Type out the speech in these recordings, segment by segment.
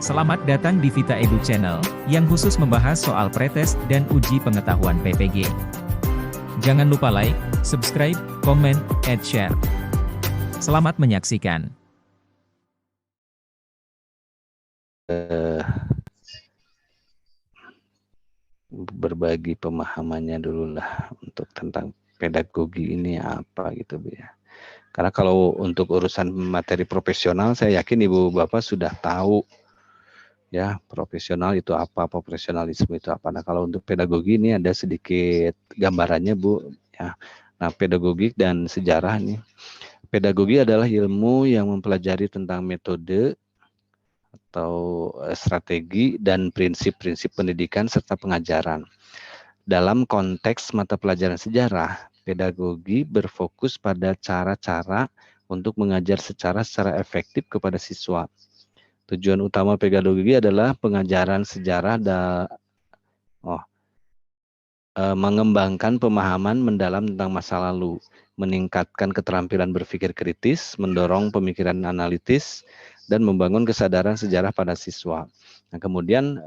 Selamat datang di Vita Edu Channel, yang khusus membahas soal pretest dan uji pengetahuan PPG. Jangan lupa like, subscribe, komen, and share. Selamat menyaksikan. Berbagi pemahamannya dulu lah untuk tentang pedagogi ini apa gitu Bu ya. Karena kalau untuk urusan materi profesional saya yakin Ibu Bapak sudah tahu ya profesional itu apa, profesionalisme itu apa. Nah kalau untuk pedagogi ini ada sedikit gambarannya Bu ya. Nah pedagogi dan sejarah nih. Pedagogi adalah ilmu yang mempelajari tentang metode atau strategi dan prinsip-prinsip pendidikan serta pengajaran. Dalam konteks mata pelajaran sejarah, pedagogi berfokus pada cara-cara untuk mengajar secara efektif kepada siswa. Tujuan utama pedagogi adalah pengajaran sejarah mengembangkan pemahaman mendalam tentang masa lalu, meningkatkan keterampilan berpikir kritis, mendorong pemikiran analitis, dan membangun kesadaran sejarah pada siswa. Nah, kemudian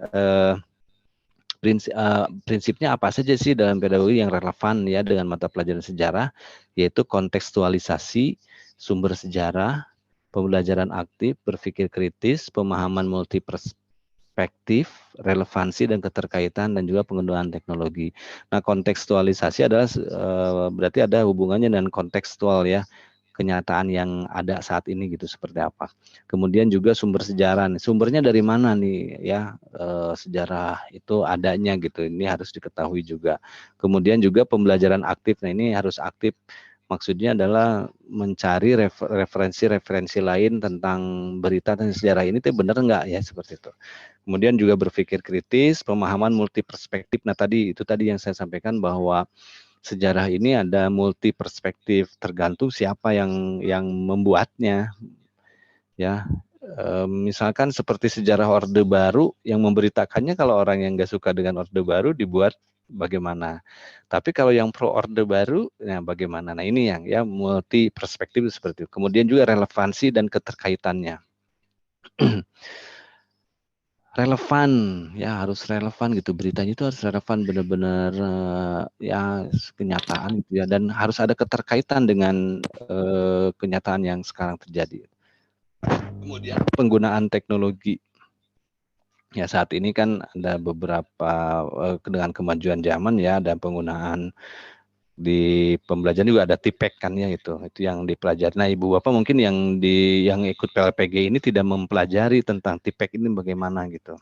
prinsipnya apa saja sih dalam pedagogi yang relevan ya dengan mata pelajaran sejarah, yaitu kontekstualisasi, sumber sejarah, pembelajaran aktif, berpikir kritis, pemahaman multiperspektif, relevansi dan keterkaitan, dan juga penggunaan teknologi. Nah, kontekstualisasi adalah berarti ada hubungannya dengan kontekstual ya, kenyataan yang ada saat ini gitu seperti apa. Kemudian juga sumber sejarah, sumbernya dari mana nih ya, sejarah itu adanya gitu, ini harus diketahui juga. Kemudian juga pembelajaran aktif, nah ini harus aktif, maksudnya adalah mencari referensi-referensi lain tentang berita dan sejarah ini tuh benar nggak ya, seperti itu. Kemudian juga berpikir kritis, pemahaman multiperspektif. Nah tadi itu tadi yang saya sampaikan bahwa sejarah ini ada multi perspektif, tergantung siapa yang membuatnya ya. Misalkan seperti sejarah Orde Baru, yang memberitakannya kalau orang yang nggak suka dengan Orde Baru dibuat bagaimana, tapi kalau yang pro Orde Baru nah bagaimana. Nah ini yang ya multi perspektif seperti itu. Kemudian juga relevansi dan keterkaitannya. Relevan ya, harus relevan gitu, beritanya itu harus relevan benar-benar ya kenyataan gitu ya, dan harus ada keterkaitan dengan kenyataan yang sekarang terjadi. Kemudian penggunaan teknologi ya, saat ini kan ada beberapa dengan kemajuan zaman ya, ada penggunaan di pembelajaran juga ada TIPEK kan ya, itu yang dipelajari. Nah Ibu Bapak mungkin yang ikut PLPG ini tidak mempelajari tentang TIPEK ini bagaimana gitu.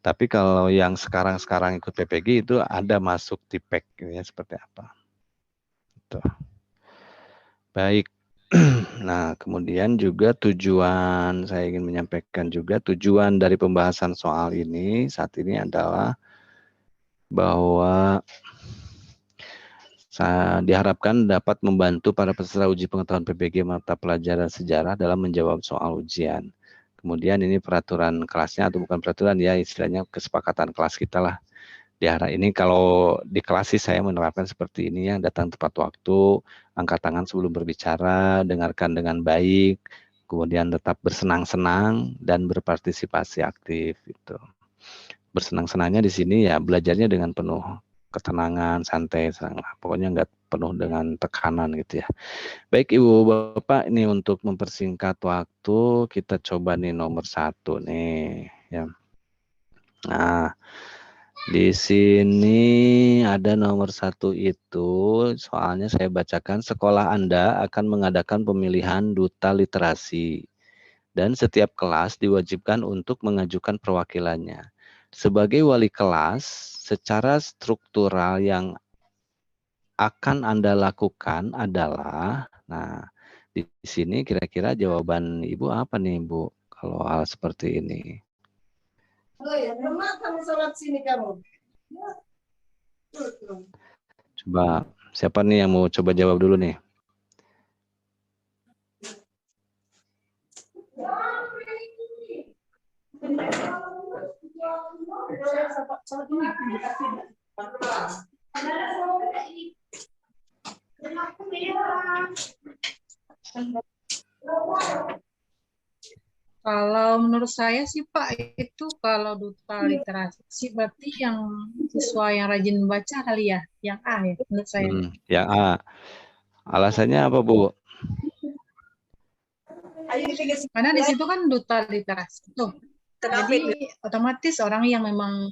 Tapi kalau yang sekarang ikut PPG itu ada masuk TIPEK ya, seperti apa. Tuh. Baik. Nah, kemudian juga saya ingin menyampaikan juga tujuan dari pembahasan soal ini saat ini adalah bahwa diharapkan dapat membantu para peserta uji pengetahuan PPG mata pelajaran sejarah dalam menjawab soal ujian. Kemudian ini peraturan kelasnya, atau bukan peraturan ya, istilahnya kesepakatan kelas kita lah. Di arah ini kalau di kelas sih saya menerapkan seperti ini ya, datang tepat waktu, angkat tangan sebelum berbicara, dengarkan dengan baik, kemudian tetap bersenang-senang dan berpartisipasi aktif itu. Bersenang-senangnya di sini ya belajarnya dengan penuh ketenangan, santai, pokoknya nggak penuh dengan tekanan gitu ya. Baik Ibu Bapak, ini untuk mempersingkat waktu kita coba nih nomor 1 nih ya. Nah, di sini ada nomor 1 itu, soalnya saya bacakan, sekolah Anda akan mengadakan pemilihan duta literasi dan setiap kelas diwajibkan untuk mengajukan perwakilannya. Sebagai wali kelas, secara struktural yang akan Anda lakukan adalah, nah di sini kira-kira jawaban Ibu apa nih Bu, kalau hal seperti ini? Oh ya, kamu sholat sini kamu. Coba, siapa nih yang mau coba jawab dulu nih? Kalau menurut saya sih Pak, itu kalau duta literasi berarti yang siswa yang rajin membaca kali ya, yang A ya menurut saya. Yang A. Alasannya apa, Bu? Karena di situ kan duta literasi tuh. Jadi otomatis orang yang memang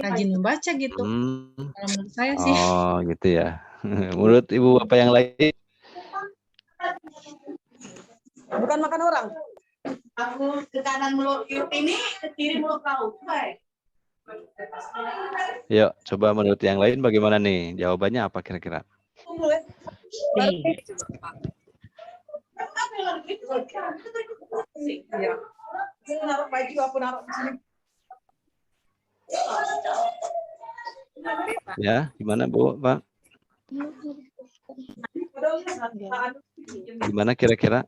rajin membaca gitu. Hmm. Kalau menurut saya sih. Oh, gitu ya. Menurut Ibu apa yang lain? Bukan makan orang. Aku ke kanan mulut ini, ke kiri mulut kau. Baik. Yuk, coba menurut yang lain bagaimana nih? Jawabannya apa kira-kira? Iya. Saya naruh baju, aku naruh di sini. Ya, gimana Bu, Pak? Gimana kira-kira?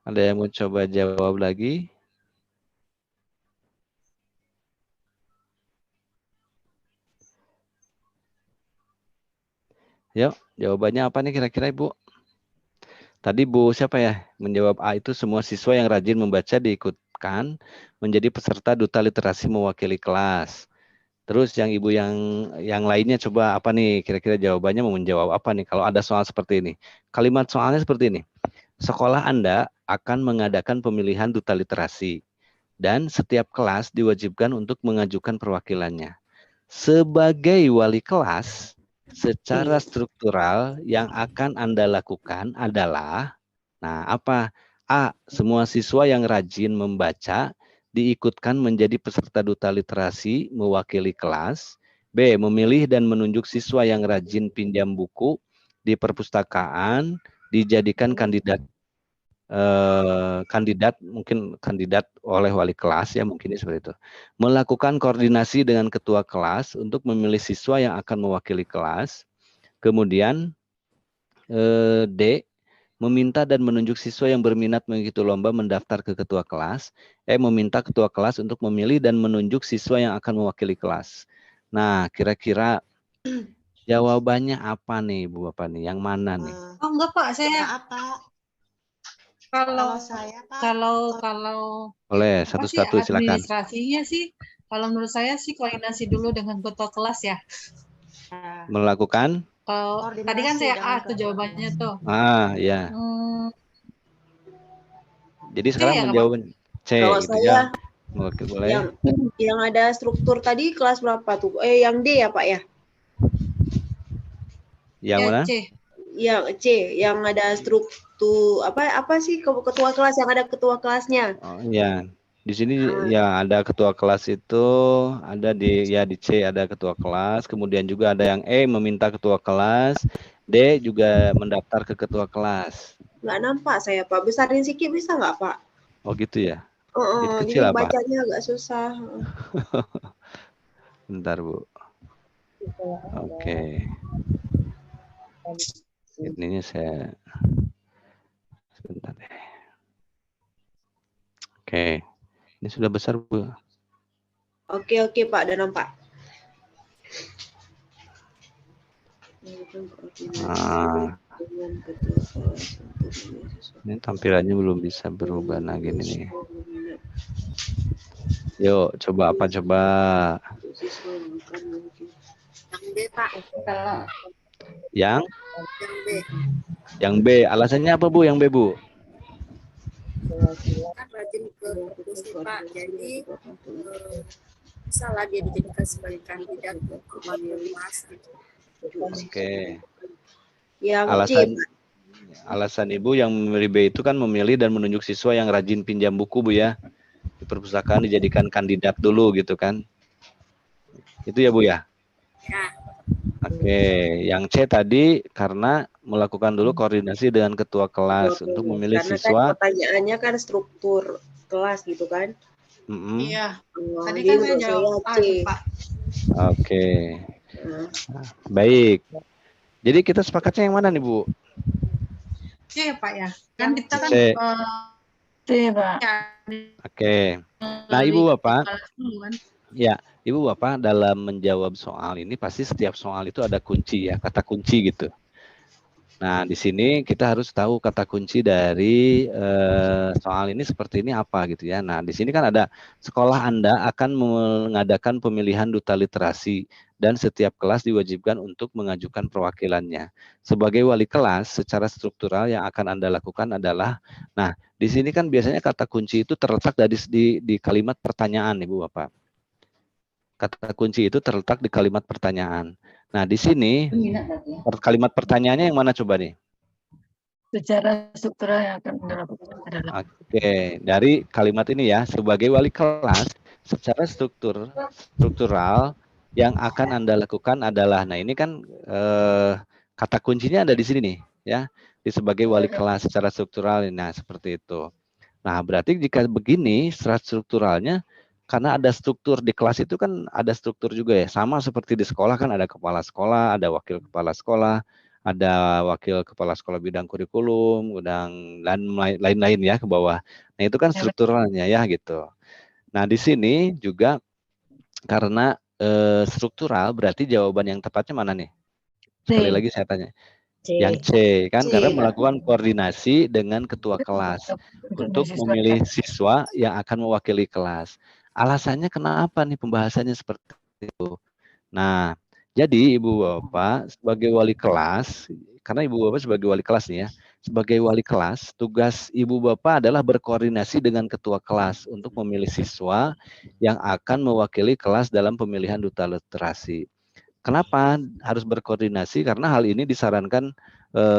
Ada yang mau coba jawab lagi? Yuk, jawabannya apa nih kira-kira Ibu? Tadi Bu siapa ya menjawab A itu semua siswa yang rajin membaca diikutkan menjadi peserta duta literasi mewakili kelas. Terus yang Ibu yang lainnya coba apa nih kira-kira jawabannya mau menjawab apa nih kalau ada soal seperti ini. Kalimat soalnya seperti ini. Sekolah Anda akan mengadakan pemilihan duta literasi dan setiap kelas diwajibkan untuk mengajukan perwakilannya. Sebagai wali kelas, secara struktural yang akan Anda lakukan adalah, nah apa? A. Semua siswa yang rajin membaca diikutkan menjadi peserta duta literasi mewakili kelas. B. Memilih dan menunjuk siswa yang rajin pinjam buku di perpustakaan dijadikan kandidat oleh wali kelas ya mungkin seperti itu. Melakukan koordinasi dengan ketua kelas untuk memilih siswa yang akan mewakili kelas. Kemudian D. Meminta dan menunjuk siswa yang berminat mengikuti lomba mendaftar ke ketua kelas. Meminta ketua kelas untuk memilih dan menunjuk siswa yang akan mewakili kelas. Nah, kira-kira jawabannya apa nih, Bu Bapak nih? Yang mana nih? Oh enggak Pak, saya Apa? kalau Saya Pak. kalau Boleh, apa sih satu-satu silakan. administrasinya sih, kalau menurut saya sih koordinasi dulu dengan ketua kelas ya. Melakukan? Kalau tadi kan saya A tuh jawabannya tuh. Ya. Jadi C sekarang ya, menjawab C. Kalau gitu saya ya. Boleh. yang ada struktur tadi kelas berapa tuh? Yang D ya Pak ya? Yang ya, mana? C. Yang C, yang ada struktur apa sih ketua kelas yang ada ketua kelasnya? Oh, ya. Di sini ya ada ketua kelas itu ada di C ada ketua kelas, kemudian juga ada yang E meminta ketua kelas, D juga mendaftar ke ketua kelas. Nggak nampak saya Pak. Besarin sedikit bisa nggak Pak? Oh gitu ya. Jadi kecil Jadi apa? bacanya agak susah. Bentar Bu. Oke. Ininya saya sebentar deh. Oke. Ini sudah besar Bu. Oke Pak, udah nampak. Ini tampilannya belum bisa berubah nah gini nih. Yuk, coba apa coba? Yang B Pak. Yang B. Alasannya apa Bu? Yang B Bu? Kan rajin ke kursi Pak, jadi salah dia dijadikan sebagai kandidat untuk mewakili kelas. Oke. Yang Alasan Ibu yang memilih B itu kan memilih dan menunjuk siswa yang rajin pinjam buku Bu ya. Di perpustakaan dijadikan kandidat dulu gitu kan. Itu ya Bu ya? Ya. Oke, yang C tadi karena melakukan dulu koordinasi dengan ketua kelas untuk memilih karena siswa. Kan pertanyaannya kan struktur kelas gitu kan. Iya. Tadi kan saya jawab A tuh, Pak. Oke. Baik. Jadi kita sepakatnya yang mana nih Bu? C Pak ya. Kan kita kan C. C Pak. Oke. Nah Ibu Bapak. Ya, Ibu Bapak dalam menjawab soal ini pasti setiap soal itu ada kunci ya, kata kunci gitu. Nah, di sini kita harus tahu kata kunci dari soal ini seperti ini apa gitu ya. Nah, di sini kan ada sekolah Anda akan mengadakan pemilihan duta literasi dan setiap kelas diwajibkan untuk mengajukan perwakilannya. Sebagai wali kelas, secara struktural yang akan Anda lakukan adalah, nah, di sini kan biasanya kata kunci itu terletak di kalimat pertanyaan, Ibu Bapak. Kata kunci itu terletak di kalimat pertanyaan. Nah, di sini kalimat pertanyaannya yang mana coba nih? Secara struktural yang akan dilakukan adalah Oke, dari kalimat ini ya, sebagai wali kelas, secara struktural yang akan Anda lakukan adalah, nah ini kan kata kuncinya ada di sini nih, ya, di sebagai wali kelas secara struktural, nah seperti itu. Nah, berarti jika begini, secara strukturalnya, karena ada struktur di kelas itu kan ada struktur juga ya, sama seperti di sekolah kan ada kepala sekolah, ada wakil kepala sekolah, ada wakil kepala sekolah bidang kurikulum, dan lain-lain ya ke bawah. Nah, itu kan strukturalnya ya gitu. Nah, di sini juga karena struktural berarti jawaban yang tepatnya mana nih? Sekali lagi saya tanya. Yang C kan, karena melakukan koordinasi dengan ketua kelas untuk memilih siswa yang akan mewakili kelas. Alasannya kenapa nih pembahasannya seperti itu? Nah, jadi Ibu Bapak sebagai wali kelas, karena Ibu Bapak sebagai wali kelas nih ya, sebagai wali kelas, tugas Ibu Bapak adalah berkoordinasi dengan ketua kelas untuk memilih siswa yang akan mewakili kelas dalam pemilihan duta literasi. Kenapa harus berkoordinasi? Karena hal ini disarankan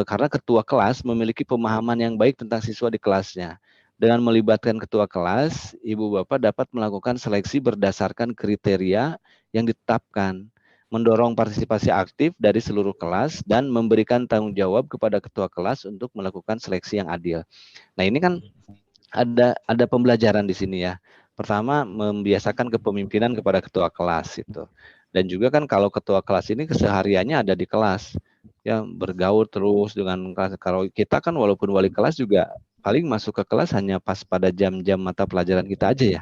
karena ketua kelas memiliki pemahaman yang baik tentang siswa di kelasnya. Dengan melibatkan ketua kelas, Ibu Bapak dapat melakukan seleksi berdasarkan kriteria yang ditetapkan, mendorong partisipasi aktif dari seluruh kelas, dan memberikan tanggung jawab kepada ketua kelas untuk melakukan seleksi yang adil. Nah, ini kan ada pembelajaran di sini ya. Pertama, membiasakan kepemimpinan kepada ketua kelas itu. Dan juga kan kalau ketua kelas ini kesehariannya ada di kelas, ya bergaul terus dengan kelas. Kalau kita kan walaupun wali kelas juga paling masuk ke kelas hanya pas pada jam-jam mata pelajaran kita aja ya.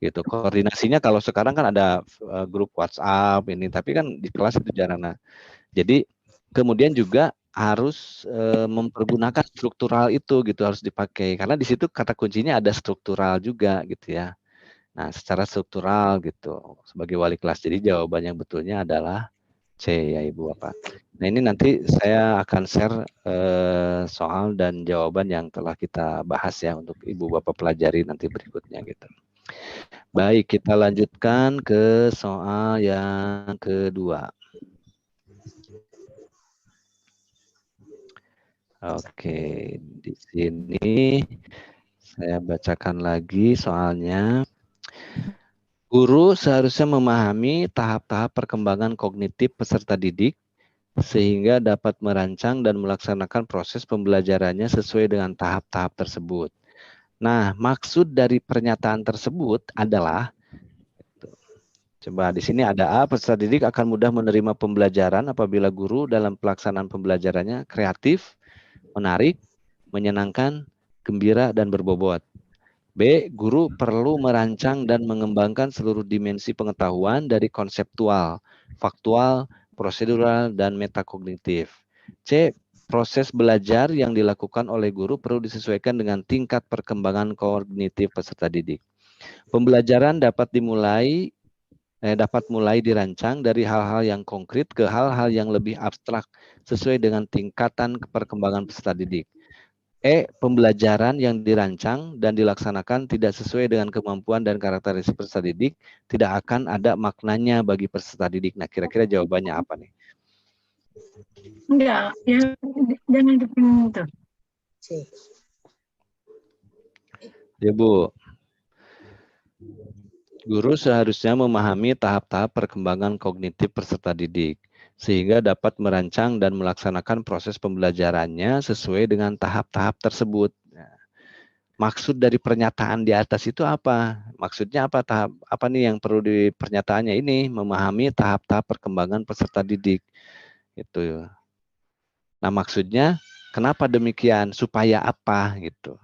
Gitu. Koordinasinya kalau sekarang kan ada grup WhatsApp ini, tapi kan di kelas itu jarang. Nah, jadi kemudian juga harus mempergunakan struktural itu gitu, harus dipakai karena di situ kata kuncinya ada struktural juga gitu ya. Nah, secara struktural gitu sebagai wali kelas. Jadi jawaban yang betulnya adalah C ya Ibu Bapak. Nah, ini nanti saya akan share soal dan jawaban yang telah kita bahas ya untuk Ibu Bapak pelajari nanti berikutnya gitu. Baik, kita lanjutkan ke soal yang kedua. Oke, di sini saya bacakan lagi soalnya. Guru seharusnya memahami tahap-tahap perkembangan kognitif peserta didik sehingga dapat merancang dan melaksanakan proses pembelajarannya sesuai dengan tahap-tahap tersebut. Nah, maksud dari pernyataan tersebut adalah, coba di sini ada A, peserta didik akan mudah menerima pembelajaran apabila guru dalam pelaksanaan pembelajarannya kreatif, menarik, menyenangkan, gembira, dan berbobot. B. Guru perlu merancang dan mengembangkan seluruh dimensi pengetahuan dari konseptual, faktual, prosedural, dan metakognitif. C. Proses belajar yang dilakukan oleh guru perlu disesuaikan dengan tingkat perkembangan kognitif peserta didik. Pembelajaran dapat mulai dirancang dari hal-hal yang konkret ke hal-hal yang lebih abstrak sesuai dengan tingkatan perkembangan peserta didik. E. Pembelajaran yang dirancang dan dilaksanakan tidak sesuai dengan kemampuan dan karakteristik peserta didik, tidak akan ada maknanya bagi peserta didik. Nah, kira-kira jawabannya apa nih? enggak, ya jangan dipilih itu. Ya, Bu. Guru seharusnya memahami tahap-tahap perkembangan kognitif peserta didik, sehingga dapat merancang dan melaksanakan proses pembelajarannya sesuai dengan tahap-tahap tersebut. Maksud dari pernyataan di atas itu apa? Maksudnya apa apa nih yang perlu di pernyataannya ini? Memahami tahap-tahap perkembangan peserta didik. Itu. Nah, maksudnya kenapa demikian? Supaya apa gitu.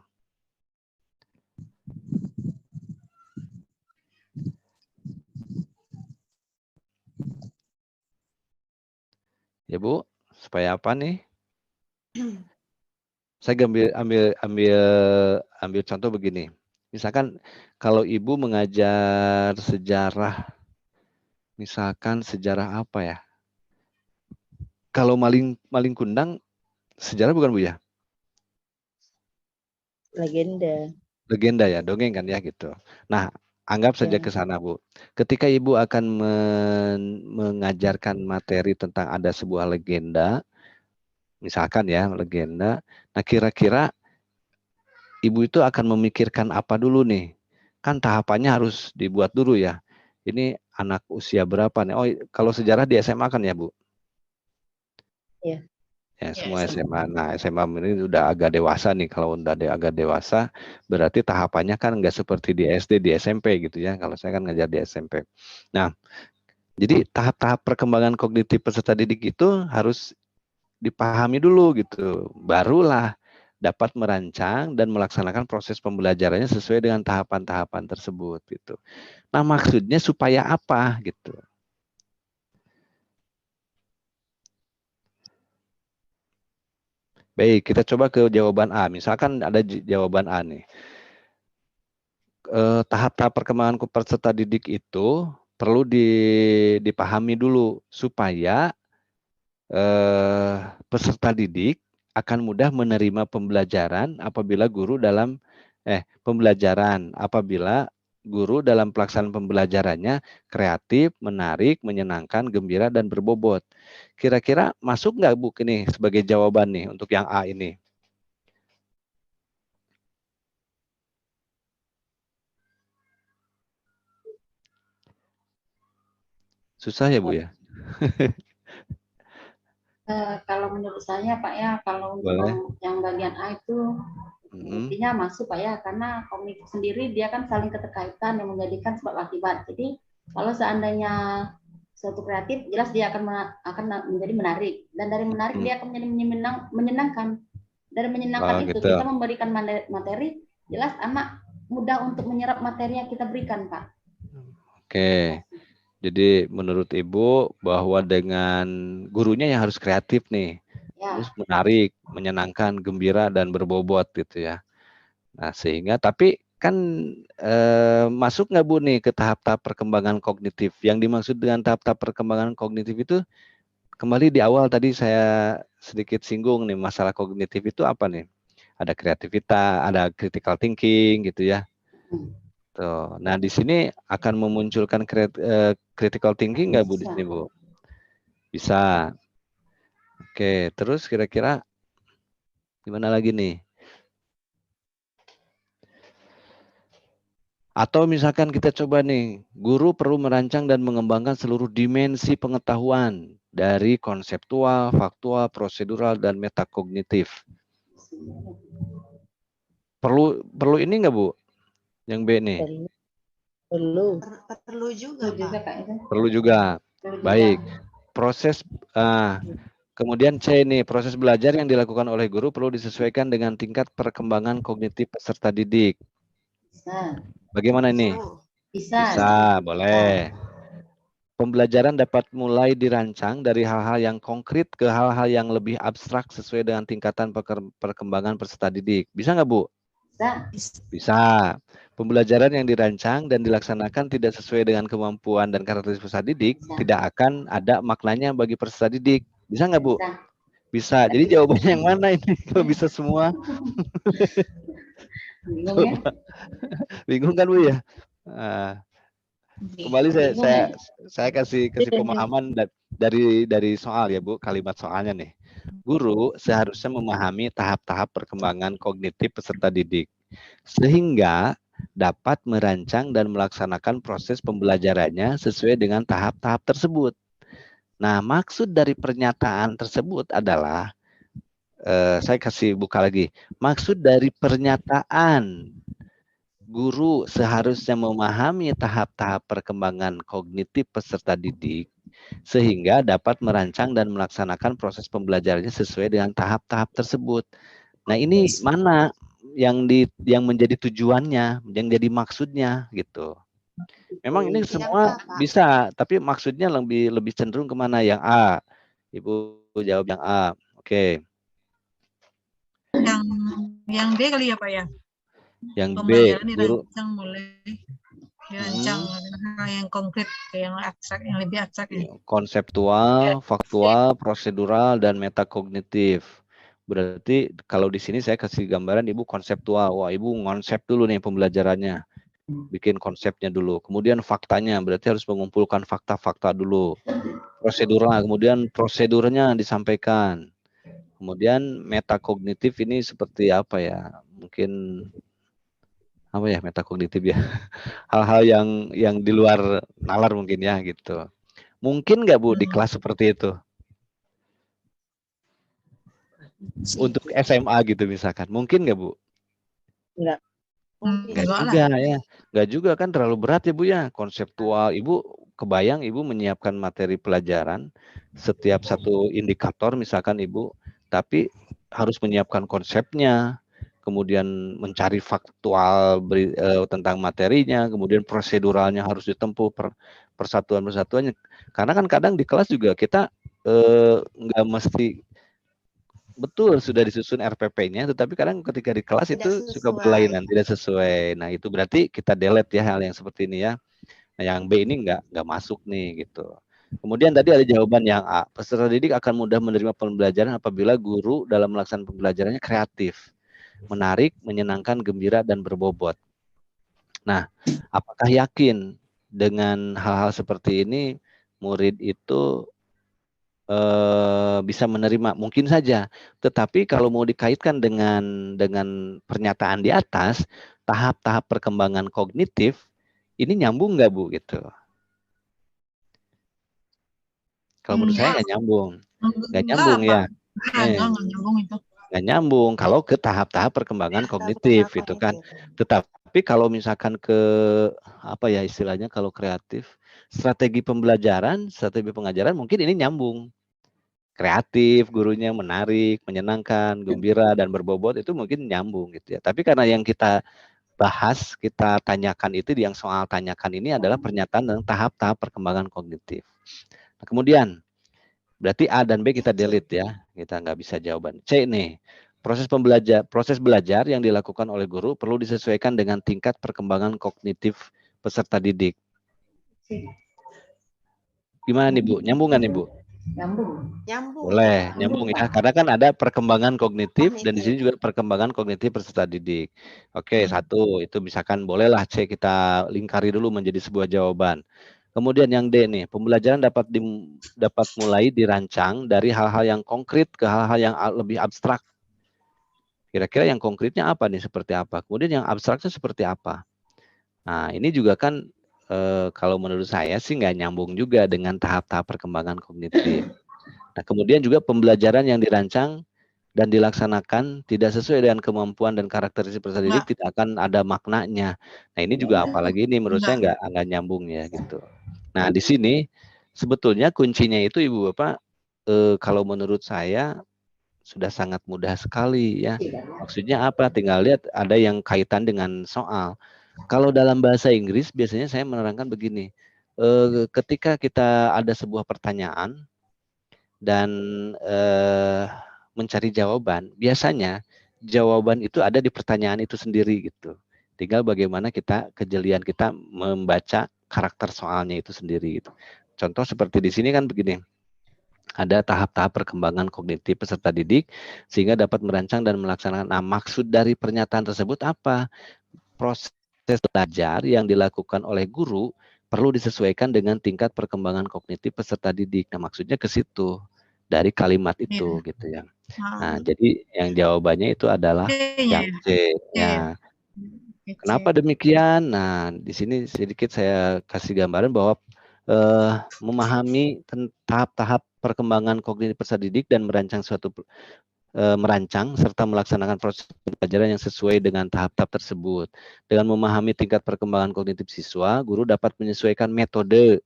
Ya, Bu, supaya apa nih? Saya ambil contoh begini. Misalkan kalau ibu mengajar sejarah, misalkan sejarah apa ya? Kalau maling kundang sejarah bukan Bu ya? Legenda. Legenda ya, dongeng kan ya gitu. Nah, anggap saja Ya. ke sana Bu. Ketika ibu akan mengajarkan materi tentang ada sebuah legenda, misalkan ya legenda, nah kira-kira ibu itu akan memikirkan apa dulu nih? Kan tahapannya harus dibuat dulu ya. Ini anak usia berapa nih? Oh, kalau sejarah di SMA kan ya Bu? Iya. Ya, semua SMA. Nah, SMA ini udah agak dewasa nih. Kalau udah agak dewasa, berarti tahapannya kan nggak seperti di SD, di SMP gitu ya. Kalau saya kan ngajar di SMP. Nah, jadi tahap-tahap perkembangan kognitif peserta didik itu harus dipahami dulu gitu. Barulah dapat merancang dan melaksanakan proses pembelajarannya sesuai dengan tahapan-tahapan tersebut gitu. Nah, maksudnya supaya apa gitu. Baik, kita coba ke jawaban A. Misalkan ada jawaban A nih. Tahap-tahap perkembangan peserta didik itu perlu dipahami dulu supaya peserta didik akan mudah menerima pembelajaran apabila guru dalam pelaksanaan pembelajarannya kreatif, menarik, menyenangkan, gembira, dan berbobot. Kira-kira masuk nggak Bu ini sebagai jawaban nih untuk yang A ini? Susah ya Bu ya? Kalau menurut saya Pak ya, kalau untuk Boleh. yang bagian A itu Mm-hmm. intinya masuk Pak ya, karena kognitif sendiri dia kan saling keterkaitan yang menjadikan sebab akibat. Jadi kalau seandainya suatu kreatif, jelas dia akan menjadi menarik, dan dari menarik dia akan menjadi menyenangkan. Dari menyenangkan itu gitu. kita memberikan materi, jelas anak mudah untuk menyerap materi yang kita berikan Pak. Oke. Jadi menurut Ibu bahwa dengan gurunya yang harus kreatif nih, terus menarik, menyenangkan, gembira, dan berbobot gitu ya. Nah sehingga tapi kan masuk nggak Bu nih ke tahap-tahap perkembangan kognitif? Yang dimaksud dengan tahap-tahap perkembangan kognitif itu kembali di awal tadi saya sedikit singgung nih, masalah kognitif itu apa nih? Ada kreativitas, ada critical thinking gitu ya. Tuh. Nah, di sini akan memunculkan critical thinking nggak Bu di sini Bu? Bisa. Oke, terus kira-kira gimana lagi nih? Atau misalkan kita coba nih, guru perlu merancang dan mengembangkan seluruh dimensi pengetahuan dari konseptual, faktual, prosedural, dan metakognitif. Perlu ini nggak Bu? Yang B nih? Perlu juga Pak. Perlu juga. Baik. Proses kemudian C ini, proses belajar yang dilakukan oleh guru perlu disesuaikan dengan tingkat perkembangan kognitif peserta didik. Bisa. Bagaimana ini? Bisa, boleh. Pembelajaran dapat mulai dirancang dari hal-hal yang konkret ke hal-hal yang lebih abstrak sesuai dengan tingkatan perkembangan peserta didik. Bisa nggak Bu? Bisa. Pembelajaran yang dirancang dan dilaksanakan tidak sesuai dengan kemampuan dan karakteristik peserta didik tidak akan ada maknanya bagi peserta didik. Bisa nggak Bu? Bisa. Jadi jawabannya yang mana ini kalau bisa semua? Bingung ya? Bingung kan Bu ya? Kembali saya kasih pemahaman dari soal ya Bu, kalimat soalnya nih. Guru seharusnya memahami tahap-tahap perkembangan kognitif peserta didik sehingga dapat merancang dan melaksanakan proses pembelajarannya sesuai dengan tahap-tahap tersebut. Nah, maksud dari pernyataan tersebut adalah saya kasih buka lagi. Maksud dari pernyataan guru seharusnya memahami tahap-tahap perkembangan kognitif peserta didik sehingga dapat merancang dan melaksanakan proses pembelajarannya sesuai dengan tahap-tahap tersebut. Nah, ini mana yang menjadi tujuannya, yang jadi maksudnya gitu. Memang ini semua bisa, tapi maksudnya lebih cenderung kemana? Yang A. Ibu jawab yang A. Oke. Yang Yang D kali ya Pak ya. Yang B, Pembelajaran guru. dirancang mulai dirancang hal yang konkret ke yang abstrak, yang lebih abstrak ya. Konseptual, faktual, prosedural, dan metakognitif. Berarti kalau di sini saya kasih gambaran Ibu konseptual. Wah, Ibu konsep dulu nih pembelajarannya. Bikin konsepnya dulu. Kemudian faktanya, berarti harus mengumpulkan fakta-fakta dulu. Prosedural, kemudian prosedurnya disampaikan. Kemudian metakognitif ini seperti apa ya? Mungkin apa ya metakognitif ya? Hal-hal yang di luar nalar mungkin ya gitu. Mungkin nggak Bu di kelas seperti itu? Untuk SMA gitu misalkan. Mungkin nggak Bu? Enggak. Nggak juga ya. Nggak juga kan terlalu berat ya Bu ya. Konseptual. Ibu kebayang Ibu menyiapkan materi pelajaran setiap satu indikator misalkan Ibu. Tapi harus menyiapkan konsepnya. Kemudian mencari faktual tentang materinya. Kemudian proseduralnya harus ditempuh persatuan-persatuannya. Karena kan kadang di kelas juga kita nggak mesti betul sudah disusun RPP-nya, tetapi kadang ketika di kelas itu suka berlainan, tidak sesuai. Nah itu berarti kita delete ya hal yang seperti ini ya. Nah yang B ini nggak masuk nih gitu. Kemudian tadi ada jawaban yang A. Peserta didik akan mudah menerima pembelajaran apabila guru dalam melaksanakan pembelajarannya kreatif, menarik, menyenangkan, gembira, dan berbobot. Nah, apakah yakin dengan hal-hal seperti ini murid itu bisa menerima? Mungkin saja, tetapi kalau mau dikaitkan dengan pernyataan di atas, tahap-tahap perkembangan kognitif ini nyambung nggak Bu gitu? Kalau menurut saya nggak nyambung, nggak nyambung ya, Nggak nyambung itu. nggak nyambung kalau ke tahap-tahap perkembangan kognitif itu kan. Tetapi kalau misalkan ke apa ya istilahnya kalau kreatif, strategi pembelajaran, strategi pengajaran mungkin ini nyambung. Kreatif, gurunya menarik, menyenangkan, gembira, dan berbobot itu mungkin nyambung gitu ya. Tapi karena yang kita bahas, kita tanyakan itu yang soal tanyakan ini adalah pernyataan tentang tahap-tahap perkembangan kognitif. Nah, kemudian berarti A dan B kita delete ya, kita nggak bisa jawaban. C nih, proses belajar yang dilakukan oleh guru perlu disesuaikan dengan tingkat perkembangan kognitif peserta didik. Gimana nih Bu? Nyambung nggak nih Bu? Nyambung. Boleh, nyambung ya. Karena kan ada perkembangan kognitif dan di sini juga perkembangan kognitif peserta didik. Oke, satu itu misalkan bolehlah C kita lingkari dulu menjadi sebuah jawaban. Kemudian yang D nih, pembelajaran dapat mulai dirancang dari hal-hal yang konkret ke hal-hal yang lebih abstrak. Kira-kira yang konkretnya apa nih? Seperti apa? Kemudian yang abstraknya seperti apa? Nah, ini juga kan kalau menurut saya sih nggak nyambung juga dengan tahap-tahap perkembangan kognitif. Nah, kemudian juga pembelajaran yang dirancang dan dilaksanakan tidak sesuai dengan kemampuan dan karakteristik peserta didik tidak akan ada maknanya. Nah, ini juga apalagi ini menurut saya nggak nyambung ya gitu. Nah, di sini sebetulnya kuncinya itu Ibu Bapak kalau menurut saya sudah sangat mudah sekali ya. Maksudnya apa? Tinggal lihat ada yang kaitan dengan soal. Kalau dalam bahasa Inggris biasanya saya menerangkan begini. Ketika kita ada sebuah pertanyaan dan mencari jawaban, biasanya jawaban itu ada di pertanyaan itu sendiri gitu. Tinggal bagaimana kejelian kita membaca karakter soalnya itu sendiri gitu. Contoh seperti di sini kan begini. Ada tahap-tahap perkembangan kognitif peserta didik sehingga dapat merancang dan melaksanakan. Nah, maksud dari pernyataan tersebut apa? Proses belajar yang dilakukan oleh guru perlu disesuaikan dengan tingkat perkembangan kognitif peserta didik. Nah, maksudnya ke situ dari kalimat itu gitu ya. Nah, jadi yang jawabannya itu adalah yang C ya. Kenapa demikian? Nah, di sini sedikit saya kasih gambaran bahwa memahami tahap-tahap perkembangan kognitif peserta didik dan merancang serta melaksanakan proses pembelajaran yang sesuai dengan tahap-tahap tersebut. Dengan memahami tingkat perkembangan kognitif siswa, guru dapat menyesuaikan metode.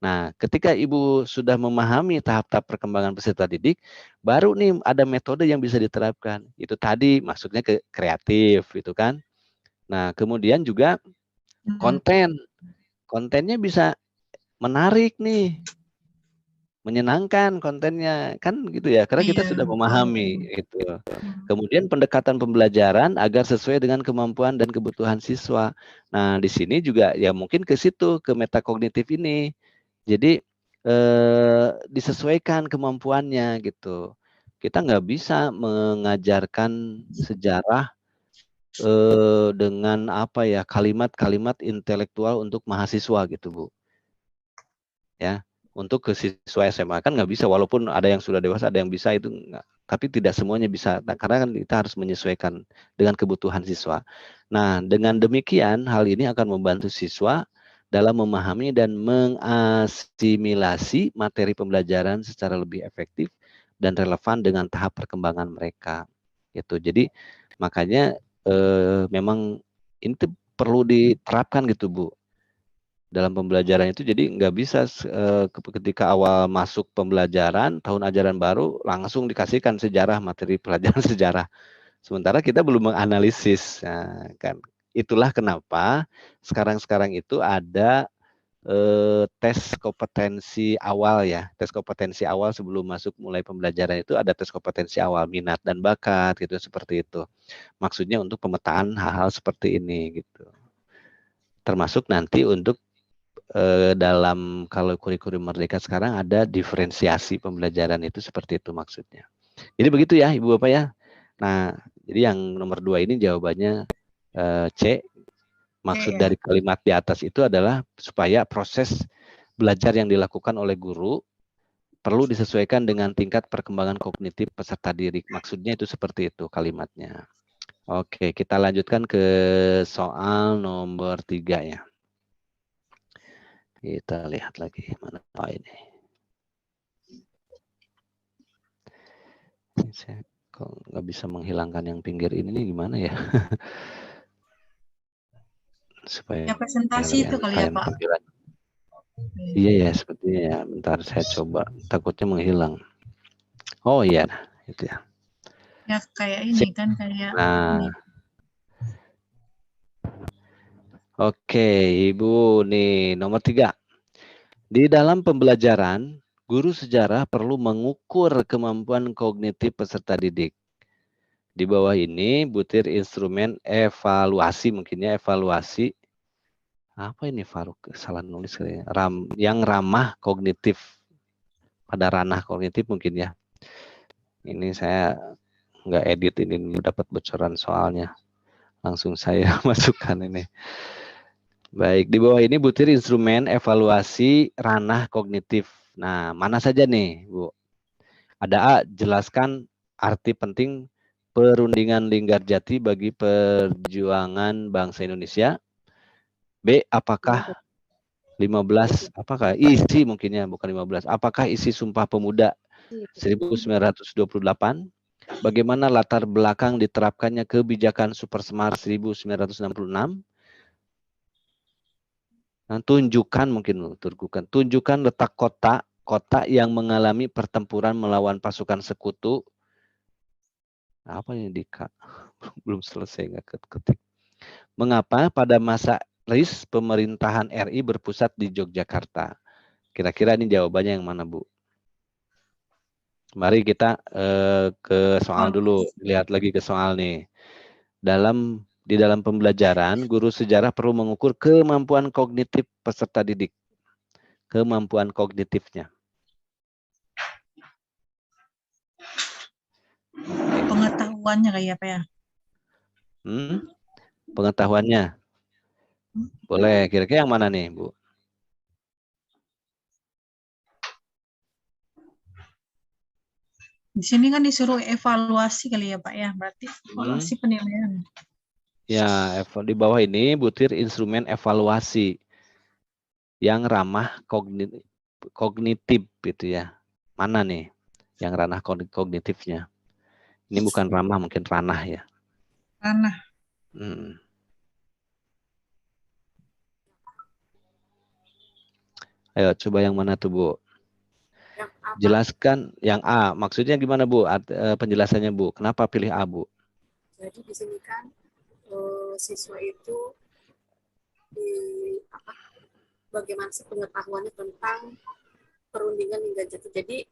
Nah, ketika Ibu sudah memahami tahap-tahap perkembangan peserta didik, baru nih ada metode yang bisa diterapkan. Itu tadi maksudnya ke kreatif, itu kan. Nah, kemudian juga kontennya bisa menarik nih. menyenangkan kontennya, kan gitu ya, karena kita Iya, sudah betul. memahami itu. Kemudian pendekatan pembelajaran agar sesuai dengan kemampuan dan kebutuhan siswa. Nah, di sini juga ya mungkin ke situ, ke metakognitif ini. Jadi disesuaikan kemampuannya gitu. Kita nggak bisa mengajarkan sejarah dengan apa ya, kalimat-kalimat intelektual untuk mahasiswa gitu, Bu. Ya, untuk ke siswa SMA kan nggak bisa, walaupun ada yang sudah dewasa, ada yang bisa itu nggak, tapi tidak semuanya bisa. Nah, karena kan kita harus menyesuaikan dengan kebutuhan siswa. Nah, dengan demikian hal ini akan membantu siswa dalam memahami dan mengasimilasi materi pembelajaran secara lebih efektif dan relevan dengan tahap perkembangan mereka. Gitu. Jadi makanya memang ini tuh perlu diterapkan gitu, Bu, dalam pembelajaran itu. Jadi nggak bisa ketika awal masuk pembelajaran tahun ajaran baru langsung dikasihkan sejarah, materi pelajaran sejarah, sementara kita belum menganalisis. Nah, kan itulah kenapa sekarang itu ada tes kompetensi awal ya, tes kompetensi awal sebelum masuk mulai pembelajaran itu ada tes kompetensi awal minat dan bakat gitu, seperti itu. Maksudnya untuk pemetaan hal-hal seperti ini gitu. Termasuk nanti untuk dalam kalau kurikulum Merdeka sekarang ada diferensiasi pembelajaran itu, seperti itu maksudnya. Jadi begitu ya Ibu Bapak ya. Nah, jadi yang nomor 2 ini jawabannya C. Maksud dari kalimat di atas itu adalah supaya proses belajar yang dilakukan oleh guru perlu disesuaikan dengan tingkat perkembangan kognitif peserta didik. Maksudnya itu seperti itu kalimatnya. Oke, kita lanjutkan ke soal nomor 3 ya. Kita lihat lagi mana ini. Saya kok nggak bisa menghilangkan yang pinggir ini nih, gimana ya? Supaya Ya presentasi itu kali ya Pak. tampilan. Iya ya, sepertinya ya. Bentar saya coba, takutnya menghilang. Oh iya, itu ya. Ya kayak ini kan kayak Nah, oke, Ibu nih nomor 3. Di dalam pembelajaran, guru sejarah perlu mengukur kemampuan kognitif peserta didik. Di bawah ini butir instrumen evaluasi, mungkinnya evaluasi. Apa ini Faruk? Salah nulis kayaknya. Yang ramah kognitif, pada ranah kognitif mungkin ya. Ini saya nggak edit, ini dapat bocoran soalnya. Langsung saya masukkan ini. Baik, di bawah ini butir instrumen evaluasi ranah kognitif. Nah, mana saja nih, Bu? Ada A, jelaskan arti penting perundingan Linggarjati bagi perjuangan bangsa Indonesia. B, apakah 15, apakah isi mungkinnya, bukan 15. Apakah isi Sumpah Pemuda 1928? Bagaimana latar belakang diterapkannya kebijakan Super Smart 1966? Nah, tunjukkan letak kota yang mengalami pertempuran melawan pasukan sekutu. Apa ini Dika? Belum selesai, nggak ketik. Mengapa pada masa RIS pemerintahan RI berpusat di Yogyakarta? Kira-kira ini jawabannya yang mana, Bu? Mari kita ke soal dulu. Lihat lagi ke soal nih. Di dalam pembelajaran, guru sejarah perlu mengukur kemampuan kognitif peserta didik. Kemampuan kognitifnya. pengetahuannya kayak apa ya? Pengetahuannya. Boleh, kira-kira yang mana nih, Bu? Di sini kan disuruh evaluasi kali ya Pak ya, berarti evaluasi penilaian. Ya, di bawah ini butir instrumen evaluasi yang ramah kognitif gitu ya. Mana nih yang ranah kognitifnya? Ini bukan ramah, mungkin ranah ya. Ranah. Ayo coba yang mana tuh, Bu? Jelaskan yang A. Maksudnya gimana, Bu? Penjelasannya, Bu. Kenapa pilih A, Bu? Jadi di sini kan siswa itu bagaimana sih pengetahuannya tentang perundingan hingga jatuh. Jadi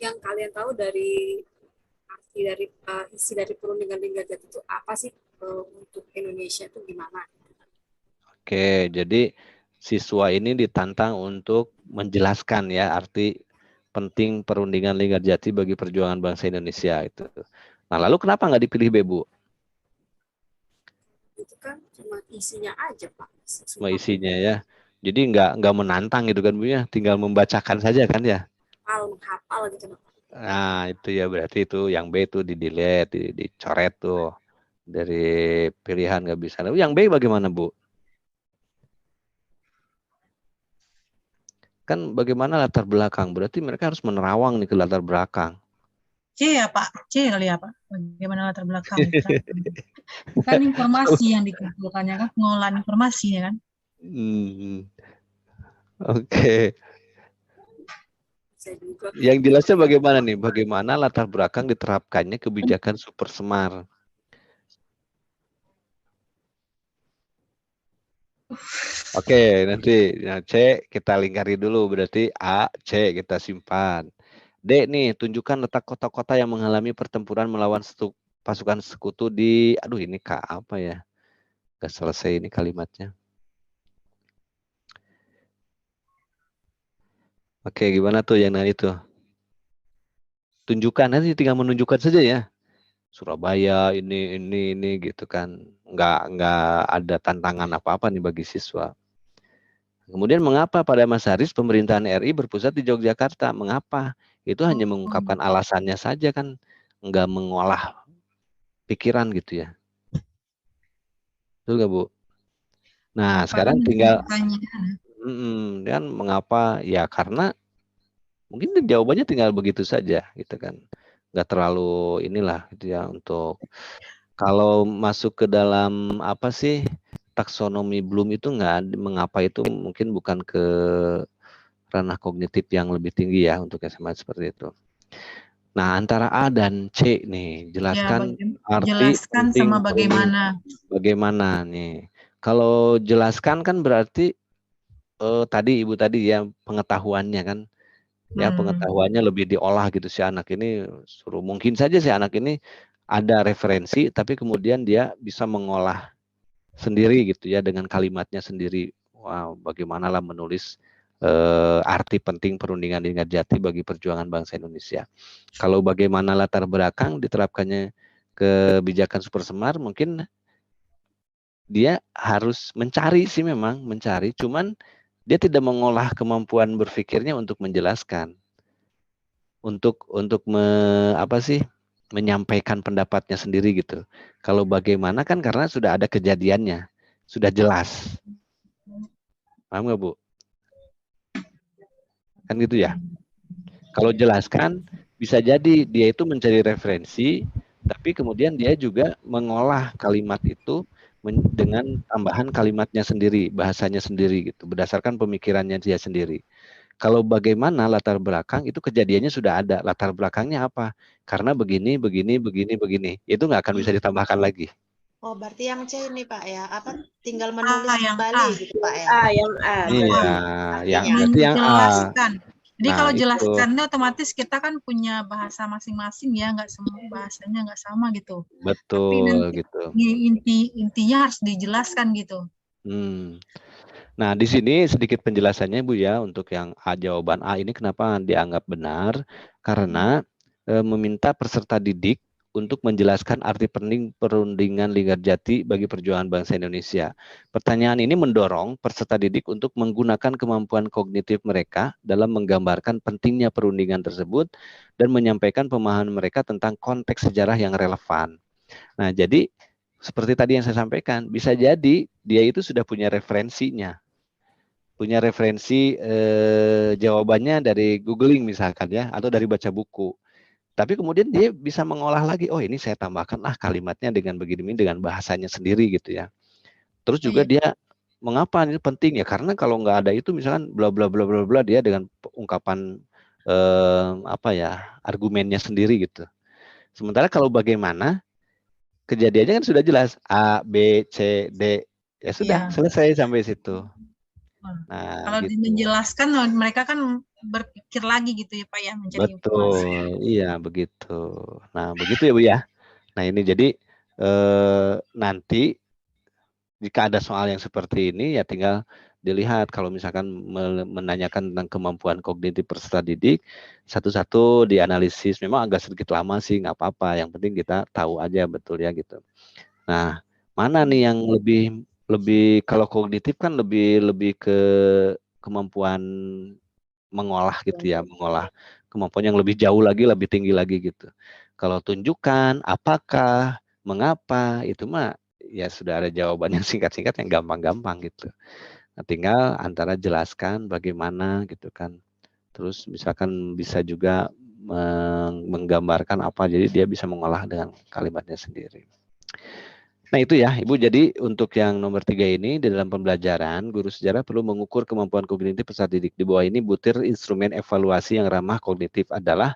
yang kalian tahu dari arti dari isi dari perundingan hingga jatuh itu apa sih untuk Indonesia itu gimana? Oke, jadi siswa ini ditantang untuk menjelaskan ya arti penting perundingan Linggarjati bagi perjuangan bangsa Indonesia itu. Nah, lalu kenapa nggak dipilih Bu? Itu kan cuma isinya aja Pak. Cuma isinya ya. Jadi nggak menantang gitu kan Bu ya, tinggal membacakan saja kan ya. Menghafal gitu Pak. Nah, itu ya berarti itu yang B itu di-delete, dicoret tuh dari pilihan nggak bisa. Lalu yang B bagaimana Bu? Kan bagaimana latar belakang? Berarti mereka harus menerawang nih ke latar belakang. C ya Pak, C kali ya Pak. Bagaimana latar belakang? Kan informasi yang dikumpulkannya kan, pengolahan informasi ya kan. Oke. Yang jelasnya bagaimana nih? Bagaimana latar belakang diterapkannya kebijakan Super Semar? Oke, nanti nah, C kita lingkari dulu, berarti A, C kita simpan. D nih, tunjukkan letak kota-kota yang mengalami pertempuran melawan pasukan sekutu di, aduh ini Kak apa ya? Gak selesai ini kalimatnya. Oke, gimana tuh yang itu? Tunjukkan, nanti tinggal menunjukkan saja ya. Surabaya ini gitu kan. Nggak ada tantangan apa-apa nih bagi siswa. Kemudian mengapa pada masa Haris pemerintahan RI berpusat di Yogyakarta? Mengapa? Itu hanya mengungkapkan alasannya saja kan, nggak mengolah pikiran gitu ya. Betul nggak Bu? Nah sekarang tinggal dan mengapa? Ya karena mungkin jawabannya tinggal begitu saja gitu kan. Nggak terlalu inilah gitu ya untuk kalau masuk ke dalam apa sih taksonomi Bloom itu nggak mengapa itu mungkin bukan ke ranah kognitif yang lebih tinggi ya untuk SMA seperti itu. Nah antara A dan C nih jelaskan ya, arti jelaskan penting sama bagaimana. Bagaimana nih? Kalau jelaskan kan berarti tadi Ibu tadi ya pengetahuannya kan. Ya pengetahuannya lebih diolah gitu si anak ini suruh mungkin saja si anak ini ada referensi tapi kemudian dia bisa mengolah sendiri gitu ya dengan kalimatnya sendiri. Wow, bagaimanalah menulis arti penting perundingan Linggarjati bagi perjuangan bangsa Indonesia. Kalau bagaimana latar belakang diterapkannya kebijakan Super Semar mungkin dia harus mencari sih memang mencari cuman dia tidak mengolah kemampuan berpikirnya untuk menjelaskan, untuk menyampaikan pendapatnya sendiri gitu. Kalau bagaimana kan karena sudah ada kejadiannya, sudah jelas. Paham nggak Bu? Kan gitu ya. Kalau jelaskan bisa jadi dia itu mencari referensi, tapi kemudian dia juga mengolah kalimat itu dengan tambahan kalimatnya sendiri, bahasanya sendiri gitu, berdasarkan pemikirannya dia sendiri. Kalau bagaimana latar belakang itu kejadiannya sudah ada. Latar belakangnya apa? Karena begini. Itu nggak akan bisa ditambahkan lagi. Oh, berarti yang C ini Pak ya, apa tinggal menulis kembali gitu Pak ya? Yang A. Iya, yang berarti yang A. Jadi kalau jelaskannya otomatis kita kan punya bahasa masing-masing ya, nggak semua bahasanya nggak sama gitu. Betul tapi gitu. Intinya harus dijelaskan gitu. Nah di sini sedikit penjelasannya Bu ya untuk yang A, jawaban A ini kenapa dianggap benar karena meminta peserta didik untuk menjelaskan arti penting perundingan Linggarjati bagi perjuangan bangsa Indonesia. Pertanyaan ini mendorong peserta didik untuk menggunakan kemampuan kognitif mereka dalam menggambarkan pentingnya perundingan tersebut dan menyampaikan pemahaman mereka tentang konteks sejarah yang relevan. Nah, jadi seperti tadi yang saya sampaikan, bisa jadi dia itu sudah punya referensinya. Punya referensi jawabannya dari googling misalkan ya, atau dari baca buku. Tapi kemudian dia bisa mengolah lagi, oh ini saya tambahkan kalimatnya dengan begini dengan bahasanya sendiri gitu ya. Terus juga dia mengapa ini penting ya? Karena kalau nggak ada itu misalkan bla bla bla bla bla dia dengan ungkapan argumennya sendiri gitu. Sementara kalau bagaimana kejadiannya kan sudah jelas A, B, C, D. Ya sudah selesai sampai situ. Nah, Kalau gitu. menjelaskan, mereka kan berpikir lagi gitu ya Pak ya, mencari informasi. Betul, iya begitu. Nah, begitu ya Bu ya. Nah, ini jadi nanti jika ada soal yang seperti ini ya tinggal dilihat kalau misalkan menanyakan tentang kemampuan kognitif peserta didik, satu-satu dianalisis. Memang agak sedikit lama sih, nggak apa-apa. Yang penting kita tahu aja betul ya gitu. Nah, mana nih yang lebih kalau kognitif kan lebih ke kemampuan mengolah gitu ya, mengolah kemampuan yang lebih jauh lagi, lebih tinggi lagi gitu. Kalau tunjukkan, apakah, mengapa, itu mah ya sudah ada jawaban yang singkat-singkat yang gampang-gampang gitu. Nah, tinggal antara jelaskan bagaimana gitu kan. Terus misalkan bisa juga menggambarkan apa, jadi dia bisa mengolah dengan kalimatnya sendiri. Nah itu ya Ibu, jadi untuk yang nomor 3 ini di dalam pembelajaran, guru sejarah perlu mengukur kemampuan kognitif peserta didik. Di bawah ini butir instrumen evaluasi yang ramah kognitif adalah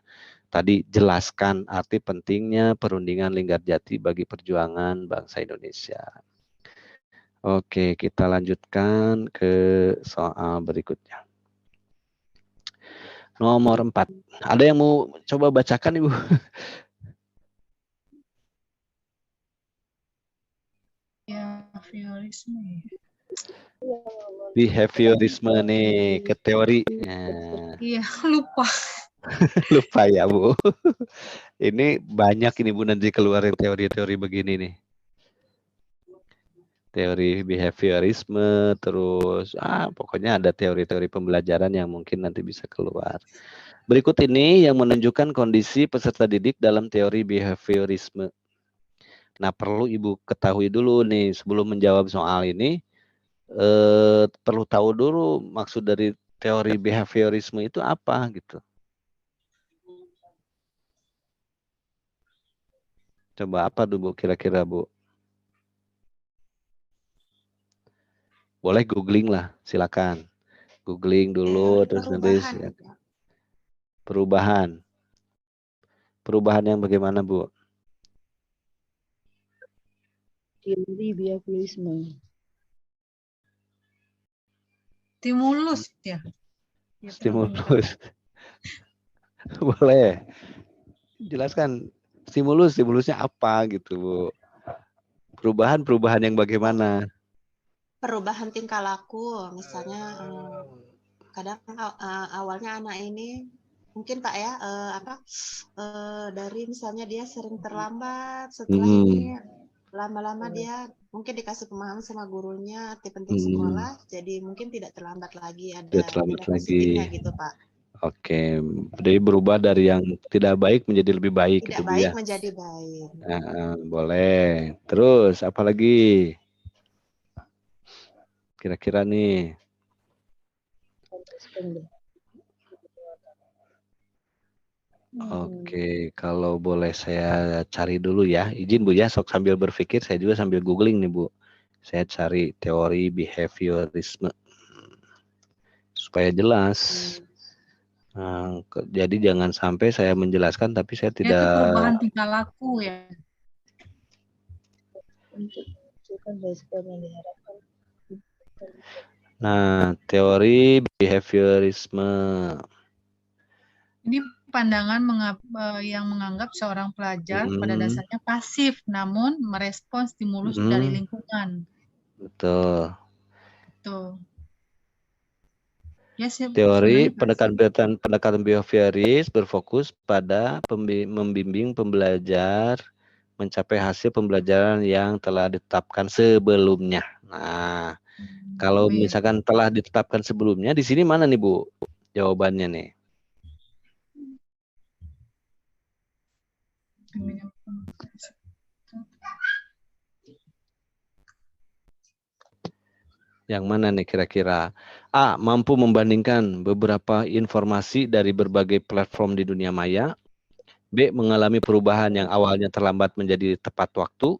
tadi jelaskan arti pentingnya perundingan Linggarjati bagi perjuangan bangsa Indonesia. Oke, kita lanjutkan ke soal berikutnya. Nomor 4. Ada yang mau coba bacakan Ibu? Ya, behaviorisme. Behaviorisme nih, ke teori. Nah, Iya, lupa. lupa ya Bu. Ini banyak ini Bu nanti keluarin teori-teori begini nih. Teori behaviorisme, terus pokoknya ada teori-teori pembelajaran yang mungkin nanti bisa keluar. Berikut ini yang menunjukkan kondisi peserta didik dalam teori behaviorisme. Nah, perlu Ibu ketahui dulu nih sebelum menjawab soal ini, perlu tahu dulu maksud dari teori behaviorisme itu apa gitu. Coba apa dulu kira-kira Bu? Boleh googling lah, silakan. Googling dulu, Teori terus nulis perubahan. ya. Perubahan. Perubahan yang bagaimana Bu? Teori behaviorisme. Stimulus ya. Stimulus. Boleh. Jelaskan stimulusnya apa gitu Bu. Perubahan yang bagaimana? Perubahan tingkah laku, misalnya kadang awalnya anak ini mungkin Pak ya dari misalnya dia sering terlambat, setelah ini lama-lama dia mungkin dikasih pemahaman sama gurunya arti penting sekolah, jadi mungkin tidak terlambat lagi, ada nilai positifnya gitu Pak. Oke, jadi berubah dari yang tidak baik menjadi lebih baik Tidak gitu Bu baik ya. menjadi baik. Boleh. Terus apa lagi? Kira-kira nih. Oke, kalau boleh saya cari dulu ya. Izin Bu ya, sok sambil berpikir, saya juga sambil googling nih Bu. Saya cari teori behaviorisme supaya jelas. Nah, jadi jangan sampai saya menjelaskan tapi saya tidak. Itu perubahan tingkah laku ya. Nah, teori behaviorisme. Ini pandangan yang menganggap seorang pelajar pada dasarnya pasif, namun merespons stimulus dari lingkungan. Betul. Tuh. Ya, teori pendekatan behavioris berfokus pada membimbing pembelajar mencapai hasil pembelajaran yang telah ditetapkan sebelumnya. Nah, kalau misalkan telah ditetapkan sebelumnya, di sini mana nih Bu jawabannya nih? Yang mana nih kira-kira? A. Mampu membandingkan beberapa informasi dari berbagai platform di dunia maya. B. Mengalami perubahan yang awalnya terlambat menjadi tepat waktu.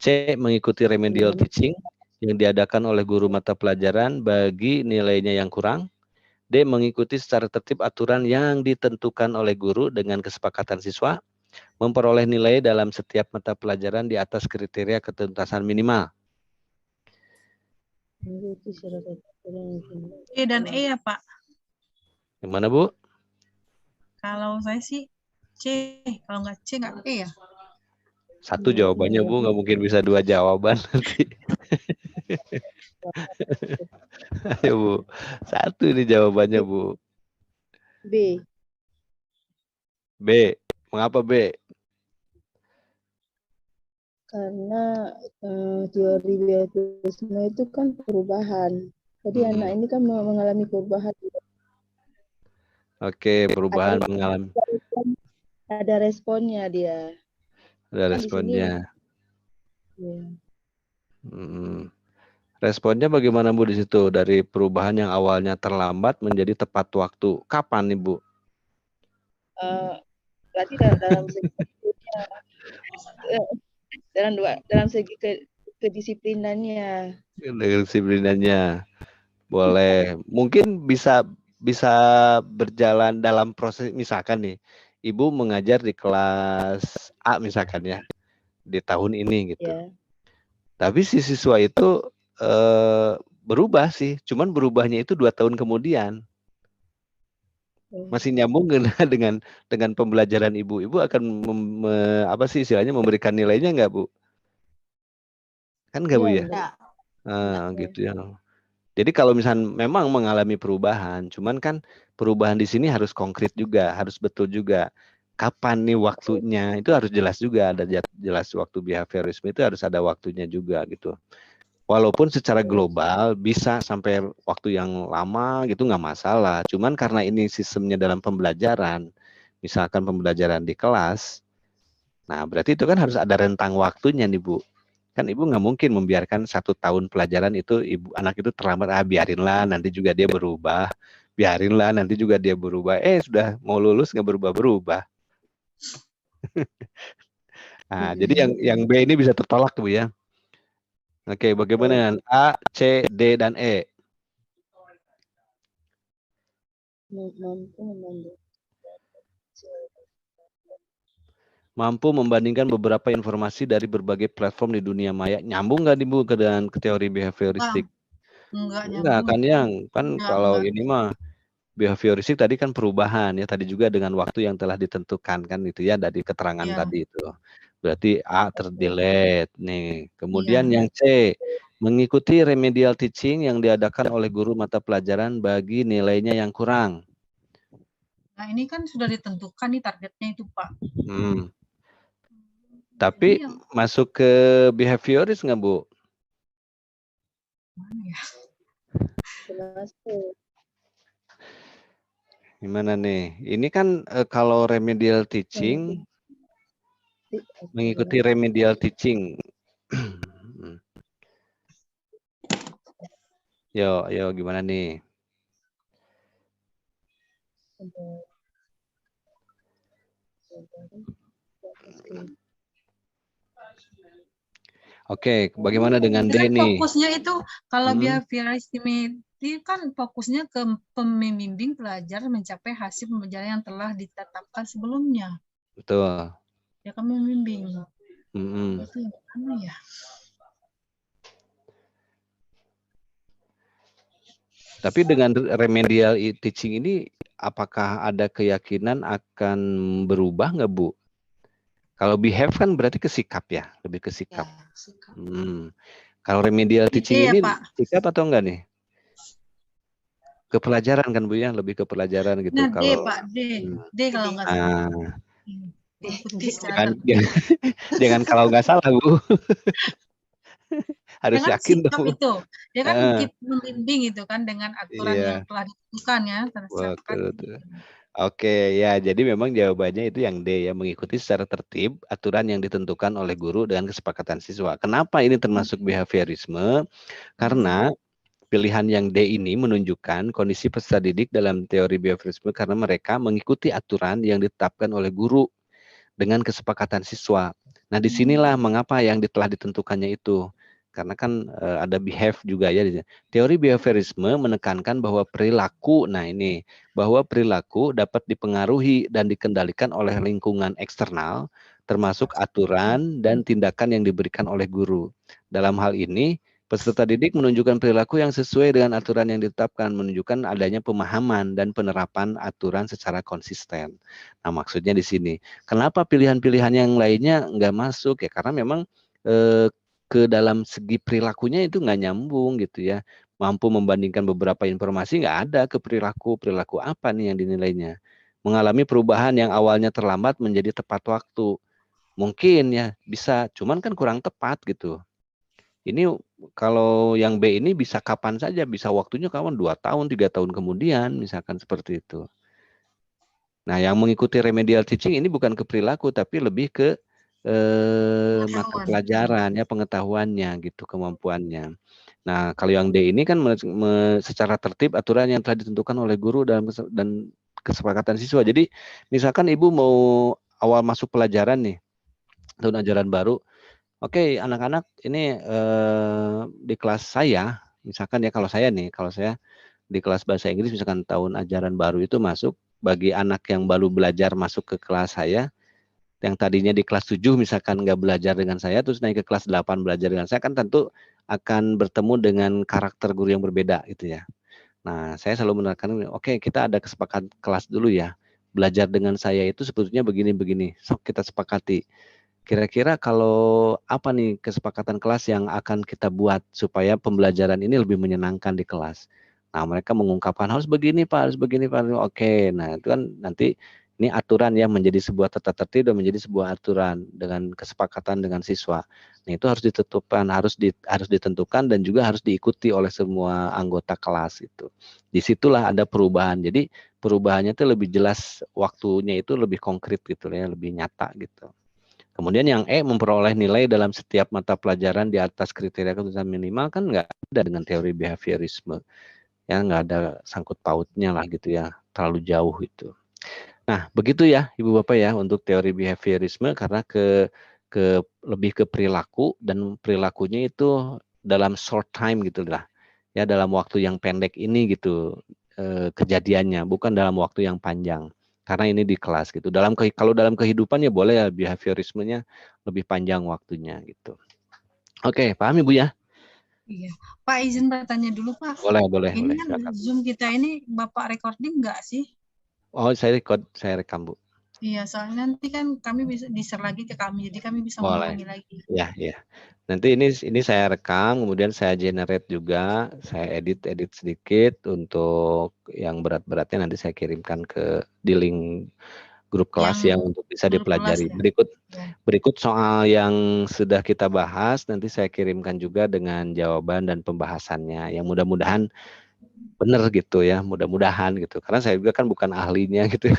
C. Mengikuti remedial teaching yang diadakan oleh guru mata pelajaran bagi nilainya yang kurang. D. Mengikuti secara tertib aturan yang ditentukan oleh guru dengan kesepakatan siswa. Memperoleh nilai dalam setiap mata pelajaran di atas kriteria ketuntasan minimal. Mengikuti syarat aturan yang E dan E ya Pak. Yang mana Bu? Kalau saya sih C, kalau nggak C nggak E ya. Satu jawabannya Bu, nggak mungkin bisa dua jawaban nanti. Ayo Bu, satu ini jawabannya Bu. B. B, mengapa B? Karena teori behaviorisme itu kan perubahan. Jadi anak ini kan mengalami perubahan. Oke, perubahan mengalami. Ada responnya dia. Ada Kan di responnya. Ya. Responnya bagaimana Bu di situ? Dari perubahan yang awalnya terlambat menjadi tepat waktu. Kapan nih Bu? Berarti dalam segi dalam segi kedisiplinannya. Dengan disiplinannya. Boleh. Mungkin bisa berjalan dalam proses, misalkan nih, Ibu mengajar di kelas A misalkan ya, di tahun ini gitu. Ya. Tapi si siswa itu berubah sih, cuman berubahnya itu 2 tahun kemudian. Masih nyambung dengan pembelajaran Ibu. Ibu akan apa sih istilahnya, memberikan nilainya nggak Bu? Kan nggak Bu ya? Gitu ya. Jadi kalau misalnya memang mengalami perubahan, cuman kan perubahan di sini harus konkret juga, harus betul juga. Kapan nih waktunya, itu harus jelas juga, ada jelas waktu behaviorisme itu harus ada waktunya juga gitu. Walaupun secara global bisa sampai waktu yang lama gitu nggak masalah. Cuman karena ini sistemnya dalam pembelajaran, misalkan pembelajaran di kelas, nah berarti itu kan harus ada rentang waktunya nih Bu. Kan Ibu nggak mungkin membiarkan 1 tahun pelajaran itu anak itu terlambat, biarinlah nanti juga dia berubah, biarinlah nanti juga dia berubah. Sudah mau lulus nggak berubah-berubah. Nah, jadi yang B ini bisa tertolak Bu ya. Oke, bagaimana dengan A, C, D, dan E? Mampu membandingkan beberapa informasi dari berbagai platform di dunia maya. Nyambung nggak nih Bu dengan teori behavioristik? Enggak kan yang kan kalau ini mah behavioristik tadi kan perubahan ya, tadi juga dengan waktu yang telah ditentukan kan itu ya, dari keterangan tadi itu. Berarti A terdelete nih. Kemudian yang C, mengikuti remedial teaching yang diadakan oleh guru mata pelajaran bagi nilainya yang kurang. Nah, ini kan sudah ditentukan nih targetnya itu, Pak. Tapi masuk ke behavioris nggak, Bu? Mana ya? Gimana nih? Ini kan kalau remedial teaching, mengikuti remedial teaching. Yo, gimana nih? Oke, bagaimana dengan D nih? Fokusnya itu kalau behaviorisme itu kan fokusnya ke pembimbing pelajar mencapai hasil pembelajaran yang telah ditetapkan sebelumnya. Betul. Ya kan membimbing. Itu gimana ya? Tapi dengan remedial teaching ini, apakah ada keyakinan akan berubah nggak Bu? Kalau behave kan berarti ke sikap ya, lebih ke sikap. Ya, sikap. Kalau remedial teaching ini sikap atau enggak nih? Ke pelajaran kan Bu ya, lebih ke pelajaran gitu. Nah, kalau D Pak, D kalau nggak salah. Jangan kalau nggak salah Bu. Harus ya kan yakin sikap dong. Itu. Ya kan membimbing itu kan dengan aturan yang telah ditentukan ya. Oke, ya jadi memang jawabannya itu yang D ya, mengikuti secara tertib aturan yang ditentukan oleh guru dengan kesepakatan siswa. Kenapa ini termasuk behaviorisme? Karena pilihan yang D ini menunjukkan kondisi peserta didik dalam teori behaviorisme karena mereka mengikuti aturan yang ditetapkan oleh guru dengan kesepakatan siswa. Nah, disinilah mengapa yang telah ditentukannya itu. Karena kan ada behave juga ya. Teori behaviorisme menekankan bahwa perilaku, bahwa perilaku dapat dipengaruhi dan dikendalikan oleh lingkungan eksternal, termasuk aturan dan tindakan yang diberikan oleh guru. Dalam hal ini, Peserta didik menunjukkan perilaku yang sesuai dengan aturan yang ditetapkan, menunjukkan adanya pemahaman dan penerapan aturan secara konsisten. Nah, maksudnya di sini, kenapa pilihan-pilihan yang lainnya nggak masuk? Ya karena memang ke dalam segi perilakunya itu nggak nyambung gitu ya. Mampu membandingkan beberapa informasi nggak ada ke perilaku apa nih yang dinilainya. Mengalami perubahan yang awalnya terlambat menjadi tepat waktu. Mungkin ya bisa, cuman kan kurang tepat gitu. Ini kalau yang B ini bisa kapan saja, bisa waktunya kapan, 2 tahun, 3 tahun kemudian, misalkan seperti itu. Nah, yang mengikuti remedial teaching ini bukan ke perilaku, tapi lebih ke mata pelajaran, ya pengetahuannya gitu, kemampuannya. Nah, kalau yang D ini kan secara tertib aturan yang telah ditentukan oleh guru dan kesepakatan siswa. Jadi, misalkan Ibu mau awal masuk pelajaran nih, tahun ajaran baru, oke, anak-anak ini di kelas saya, misalkan ya kalau saya di kelas bahasa Inggris, misalkan tahun ajaran baru itu masuk, bagi anak yang baru belajar masuk ke kelas saya, yang tadinya di kelas 7 misalkan nggak belajar dengan saya, terus naik ke kelas 8 belajar dengan saya, kan tentu akan bertemu dengan karakter guru yang berbeda gitu ya. Nah, saya selalu menerangkan, oke, kita ada kesepakatan kelas dulu ya. Belajar dengan saya itu sebetulnya begini-begini, sok kita sepakati. Kira-kira kalau apa nih kesepakatan kelas yang akan kita buat supaya pembelajaran ini lebih menyenangkan di kelas. Nah, mereka mengungkapkan harus begini Pak, harus begini Pak. Oke, nah itu kan nanti ini aturan ya, menjadi sebuah tata tertib dan menjadi sebuah aturan dengan kesepakatan dengan siswa. Nah, itu harus ditentukan, harus ditentukan dan juga harus diikuti oleh semua anggota kelas itu. Disitulah ada perubahan. Jadi perubahannya itu lebih jelas, waktunya itu lebih konkret gitu ya, lebih nyata gitu. Kemudian yang E, memperoleh nilai dalam setiap mata pelajaran di atas kriteria ketuntutan minimal, kan nggak ada dengan teori behaviorisme. Ya nggak ada sangkut pautnya lah gitu ya, terlalu jauh itu. Nah, begitu ya Ibu Bapak ya untuk teori behaviorisme, karena lebih ke perilaku, dan perilakunya itu dalam short time gitu lah. Ya, dalam waktu yang pendek ini gitu kejadiannya, bukan dalam waktu yang panjang. Karena ini di kelas gitu. Kalau dalam kehidupan ya boleh ya behaviorismenya lebih panjang waktunya gitu. Oke, paham Ibu ya? Iya. Pak, izin bertanya dulu Pak. Boleh. Ini kan Silakan. Zoom kita ini Bapak recording nggak sih? Oh, saya rekam Bu. Iya, soalnya nanti kan kami bisa di-share lagi ke kami, jadi kami bisa Boleh. mengulangi lagi. Ya. Nanti ini saya rekam, kemudian saya generate juga, saya edit sedikit untuk yang berat-beratnya nanti saya kirimkan di link grup kelas ya untuk bisa dipelajari. Ya. Berikut soal yang sudah kita bahas nanti saya kirimkan juga dengan jawaban dan pembahasannya. Yang mudah-mudahan benar gitu ya, mudah-mudahan gitu. Karena saya juga kan bukan ahlinya gitu.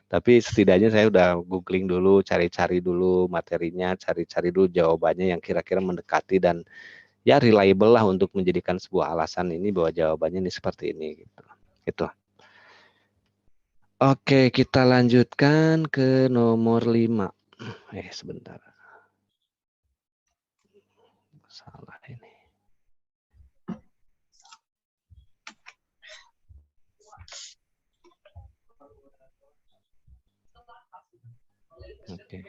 Tapi setidaknya saya udah googling dulu, cari-cari dulu materinya, cari-cari dulu jawabannya yang kira-kira mendekati dan ya reliable lah untuk menjadikan sebuah alasan ini bahwa jawabannya ini seperti ini gitu. Gitu. Oke, kita lanjutkan ke nomor 5. Sebentar. Salah ini. Oke.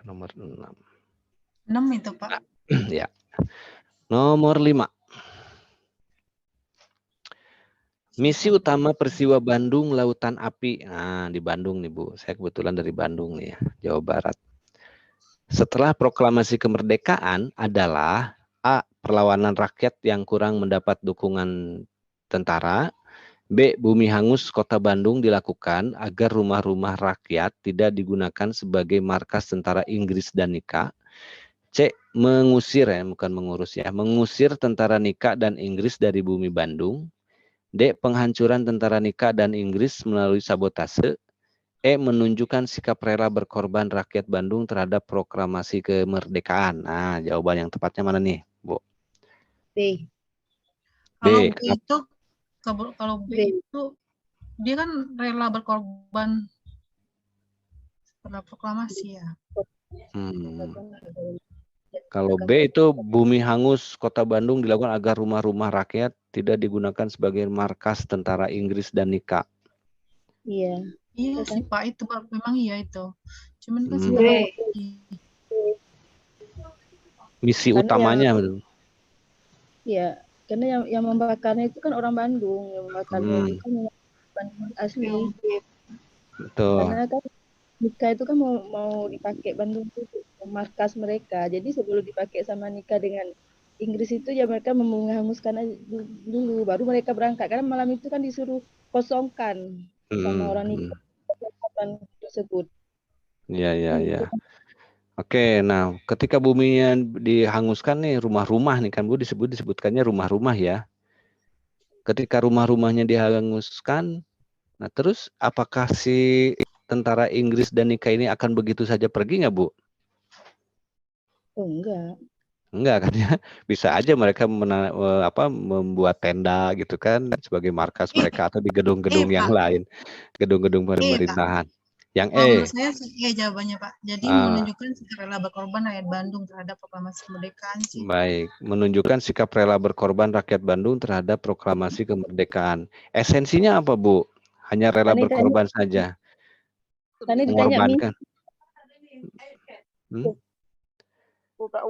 Nomor 6. 6 itu Pak. Ya. Nomor 5. Misi utama peristiwa Bandung Lautan Api. Nah, di Bandung nih Bu. Saya kebetulan dari Bandung nih ya, Jawa Barat. Setelah proklamasi kemerdekaan adalah A. Perlawanan rakyat yang kurang mendapat dukungan tentara. B. Bumi hangus kota Bandung dilakukan agar rumah-rumah rakyat tidak digunakan sebagai markas tentara Inggris dan Nika. C. Mengusir mengusir tentara Nika dan Inggris dari bumi Bandung. D. Penghancuran tentara Nika dan Inggris melalui sabotase. E. Menunjukkan sikap rela berkorban rakyat Bandung terhadap proklamasi kemerdekaan. Nah, jawaban yang tepatnya mana nih, Bu? B. Kalau B itu, kalau B itu dia kan rela berkorban setelah proklamasi ya. Kalau B itu bumi hangus kota Bandung dilakukan agar rumah-rumah rakyat tidak digunakan sebagai markas tentara Inggris dan Nika. Iya. Iya sih Pak, itu memang iya itu. Cuman kan Misi Karena utamanya. ya, karena yang membakarnya itu kan orang Bandung, yang membakarnya itu kan orang Bandung asli. Betul. Karena kan nikah itu kan mau dipakai Bandung itu markas mereka. Jadi sebelum dipakai sama nikah dengan Inggris itu ya mereka menghanguskan aja dulu, baru mereka berangkat. Karena malam itu kan disuruh kosongkan sama orang nikah tersebut. Ya. Oke, nah ketika buminya dihanguskan nih, rumah-rumah nih kan Bu disebutkannya rumah-rumah ya. Ketika rumah-rumahnya dihanguskan, nah terus apakah si tentara Inggris dan Nika ini akan begitu saja pergi nggak Bu? Oh enggak. Enggak kan ya, bisa aja mereka membuat tenda gitu kan sebagai markas mereka atau di gedung-gedung yang Pak. lain, gedung-gedung pemerintahan. Yang Menurut saya sih jawabannya Pak. Jadi Ah. menunjukkan sikap rela berkorban rakyat Bandung terhadap proklamasi kemerdekaan sih. Baik, menunjukkan sikap rela berkorban rakyat Bandung terhadap proklamasi kemerdekaan. Esensinya apa Bu? Hanya rela berkorban saja. Tadi ditanya Mengorbankan.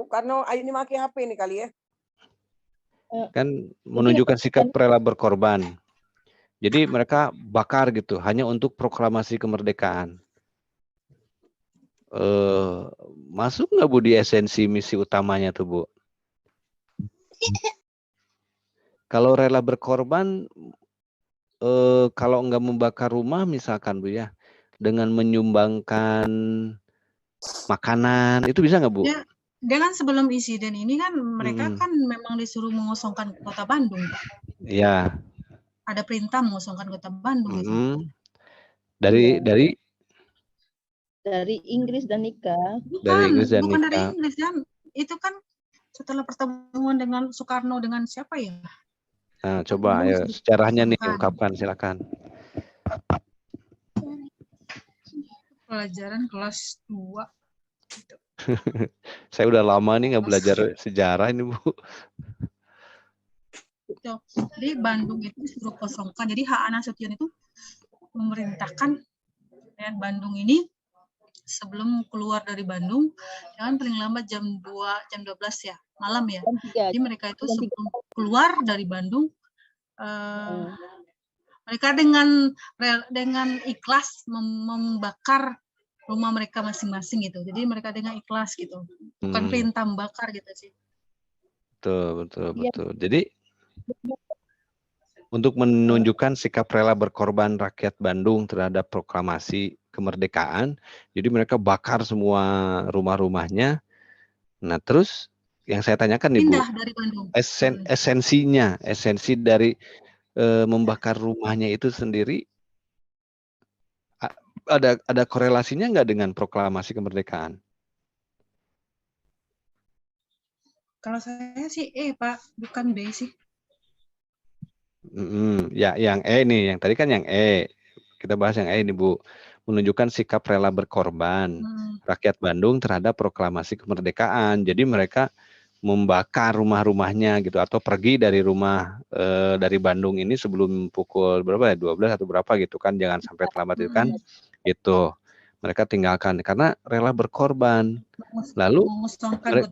Karena ini maki HP ini kali ya. Kan menunjukkan sikap rela berkorban. Jadi mereka bakar gitu hanya untuk proklamasi kemerdekaan. Masuk nggak Bu di esensi misi utamanya tuh Bu? Kalau rela berkorban, kalau nggak membakar rumah misalkan Bu ya, dengan menyumbangkan makanan, itu bisa nggak Bu? Dia kan sebelum insiden ini kan mereka kan memang disuruh mengosongkan kota Bandung Pak. Iya. Ada perintah mengosongkan kota Bandung. Dari Inggris dan Nika. Bukan dari Inggris dan itu kan setelah pertemuan dengan Soekarno dengan siapa ya? Nah, coba ayo sejarahnya nih ungkapkan, silakan. Pelajaran kelas 2. Gitu. Saya udah lama nih nggak belajar sejarah ini Bu. Jadi Bandung itu disuruh kosongkan. Jadi H.A. Nasution itu memerintahkan Bandung ini sebelum keluar dari Bandung jangan paling lambat jam 12 ya malam ya. Jadi mereka itu sebelum keluar dari Bandung mereka dengan ikhlas membakar rumah mereka masing-masing gitu. Jadi mereka dengan ikhlas gitu. Bukan perintah membakar gitu sih. Betul. Jadi untuk menunjukkan sikap rela berkorban rakyat Bandung terhadap proklamasi kemerdekaan, jadi mereka bakar semua rumah-rumahnya. Nah, terus yang saya tanyakan nih Bu, esensi dari membakar rumahnya itu sendiri, ada korelasinya nggak dengan proklamasi kemerdekaan? Kalau saya sih Pak, bukan B sih. Ya, yang E nih, yang tadi kan yang E. Kita bahas yang E ini Bu. Menunjukkan sikap rela berkorban rakyat Bandung terhadap proklamasi kemerdekaan. Jadi mereka membakar rumah-rumahnya gitu atau pergi dari rumah dari Bandung ini sebelum pukul berapa ya? 12 atau berapa gitu kan, jangan sampai terlambat itu kan. Gitu. Mereka tinggalkan karena rela berkorban. Lalu mengosongkan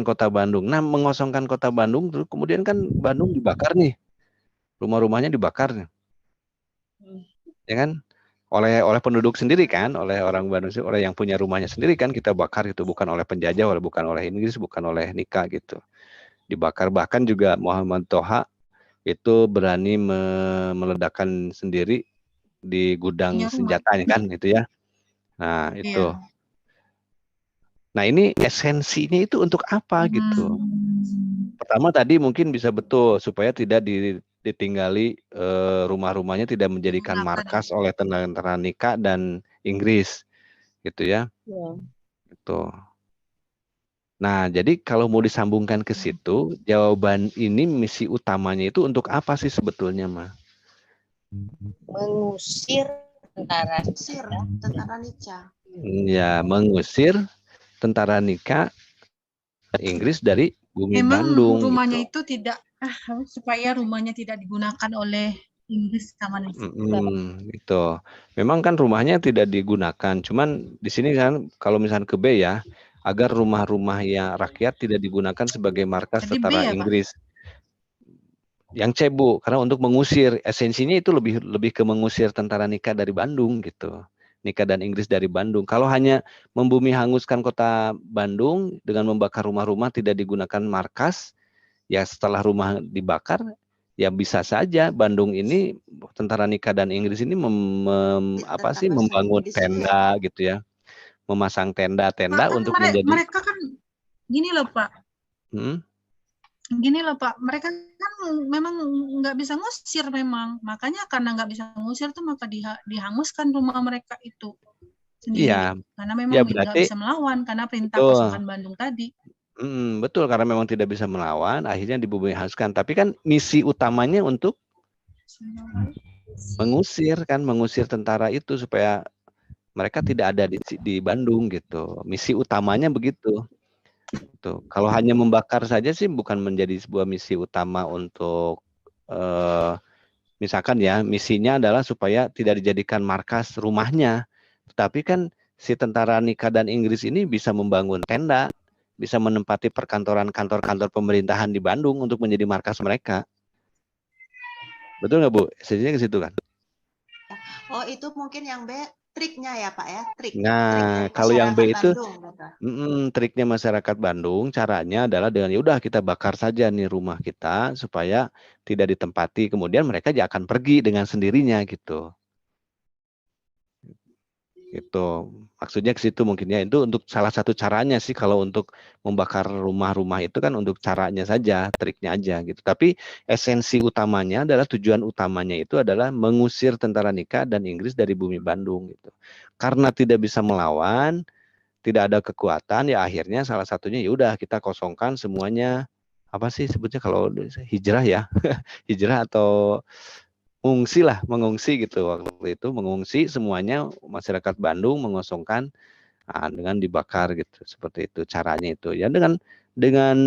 kota Bandung. Nah, mengosongkan kota Bandung terus kemudian kan Bandung dibakar nih. Rumah-rumahnya dibakar nih. Ya kan? Oleh penduduk sendiri kan, oleh orang Bandung, oleh yang punya rumahnya sendiri kan kita bakar itu, bukan oleh penjajah, bukan oleh Inggris, bukan oleh Nika gitu. Dibakar, bahkan juga Muhammad Toha itu berani meledakkan sendiri di gudang senjatanya kan itu ya. Nah, itu. Nah, ini esensinya itu untuk apa gitu? Pertama tadi mungkin bisa betul supaya tidak ditinggali rumah-rumahnya tidak menjadikan markas oleh tentara Nika dan Inggris gitu ya. Gitu. Nah, jadi kalau mau disambungkan ke situ, jawaban ini misi utamanya itu untuk apa sih sebetulnya, Ma? Mengusir tentara Nika. Ya, mengusir tentara Nika Inggris dari bumi Bandung. Rumahnya itu tidak supaya rumahnya tidak digunakan oleh Inggris sama Gitu. Memang kan rumahnya tidak digunakan, cuman di sini kan kalau misalnya ke B ya, agar rumah-rumah yang rakyat tidak digunakan sebagai markas Jadi B tentara ya, Pak? Inggris. Yang C, Bu, karena untuk mengusir, esensinya itu lebih ke mengusir tentara Nika dari Bandung gitu. Nika dan Inggris dari Bandung. Kalau hanya membumi hanguskan kota Bandung dengan membakar rumah-rumah tidak digunakan markas, ya setelah rumah dibakar, ya bisa saja Bandung ini tentara Nika dan Inggris ini membangun tenda gitu ya, memasang Pak, tenda-tenda kan untuk menjadi mereka kan gini loh, Pak. Gini loh, Pak. Mereka kan memang nggak bisa ngusir memang. Makanya karena nggak bisa ngusir tuh maka dihanguskan rumah mereka itu sendiri. Iya. Karena memang Ya nggak berarti bisa melawan karena perintah betul. pasukan Bandung tadi. Betul, karena memang tidak bisa melawan, akhirnya dibumi hanguskan. Tapi kan misi utamanya untuk mengusir tentara itu supaya mereka tidak ada di Bandung gitu. Misi utamanya begitu. Tuh. Kalau hanya membakar saja sih bukan menjadi sebuah misi utama untuk misalkan ya, misinya adalah supaya tidak dijadikan markas rumahnya. Tetapi kan si tentara Nika dan Inggris ini bisa membangun tenda, bisa menempati perkantoran kantor-kantor pemerintahan di Bandung untuk menjadi markas mereka. Betul nggak, Bu? Sebenarnya ke situ kan? Oh, itu mungkin yang B triknya ya, Pak ya? Nah, kalau yang B itu triknya masyarakat Bandung, caranya adalah dengan yaudah kita bakar saja nih rumah kita supaya tidak ditempati, kemudian mereka akan pergi dengan sendirinya gitu. Gitu. Maksudnya ke situ mungkin ya, itu untuk salah satu caranya sih kalau untuk membakar rumah-rumah itu kan untuk caranya saja, triknya aja gitu. Tapi esensi utamanya adalah tujuan utamanya itu adalah mengusir tentara Nika dan Inggris dari bumi Bandung gitu. Karena tidak bisa melawan, tidak ada kekuatan, ya akhirnya salah satunya ya udah kita kosongkan semuanya, apa sih sebutnya kalau hijrah ya, hijrah atau mengungsi gitu waktu itu, mengungsi semuanya masyarakat Bandung mengosongkan dengan dibakar gitu, seperti itu caranya itu ya, dengan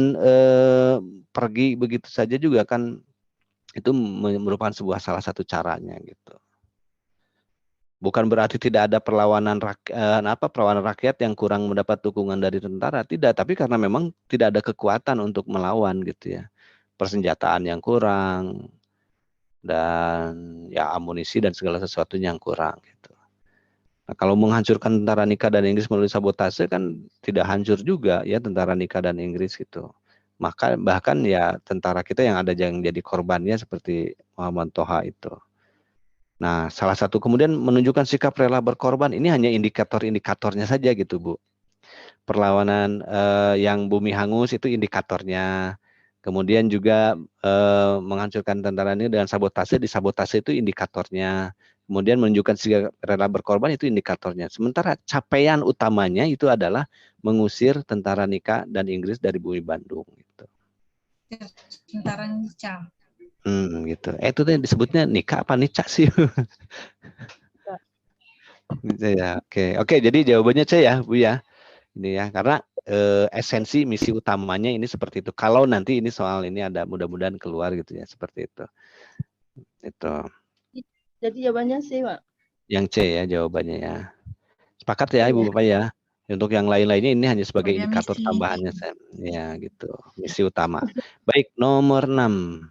pergi begitu saja juga kan itu merupakan salah satu caranya gitu. Bukan berarti tidak ada perlawanan rakyat yang kurang mendapat dukungan dari tentara, tidak, tapi karena memang tidak ada kekuatan untuk melawan gitu ya, persenjataan yang kurang dan ya amunisi dan segala sesuatunya yang kurang gitu. Nah, kalau menghancurkan tentara Nika dan Inggris melalui sabotase kan tidak hancur juga ya tentara Nika dan Inggris gitu. Maka bahkan ya tentara kita yang ada yang jadi korbannya seperti Muhammad Toha itu. Nah, salah satu kemudian menunjukkan sikap rela berkorban ini hanya indikator-indikatornya saja gitu, Bu. Perlawanan yang bumi hangus itu indikatornya. Kemudian juga menghancurkan tentara ini dengan sabotase, di sabotase itu indikatornya. Kemudian menunjukkan sikap rela berkorban itu indikatornya. Sementara capaian utamanya itu adalah mengusir tentara Nika dan Inggris dari bumi Bandung. Gitu. Tentara Nica. Gitu. Itu tadi disebutnya Nika apa Nica sih? Gitu ya. Oke. Jadi jawabannya C ya, Bu ya. Ini ya, karena esensi misi utamanya ini seperti itu. Kalau nanti ini soal ini ada mudah-mudahan keluar gitu ya, seperti itu. Itu. Jadi jawabannya C, Pak. Yang C ya jawabannya ya. Sepakat ya Ibu Bapak ya. Untuk yang lain-lainnya ini hanya sebagai indikator tambahannya ya gitu. Misi utama. Baik, nomor 6.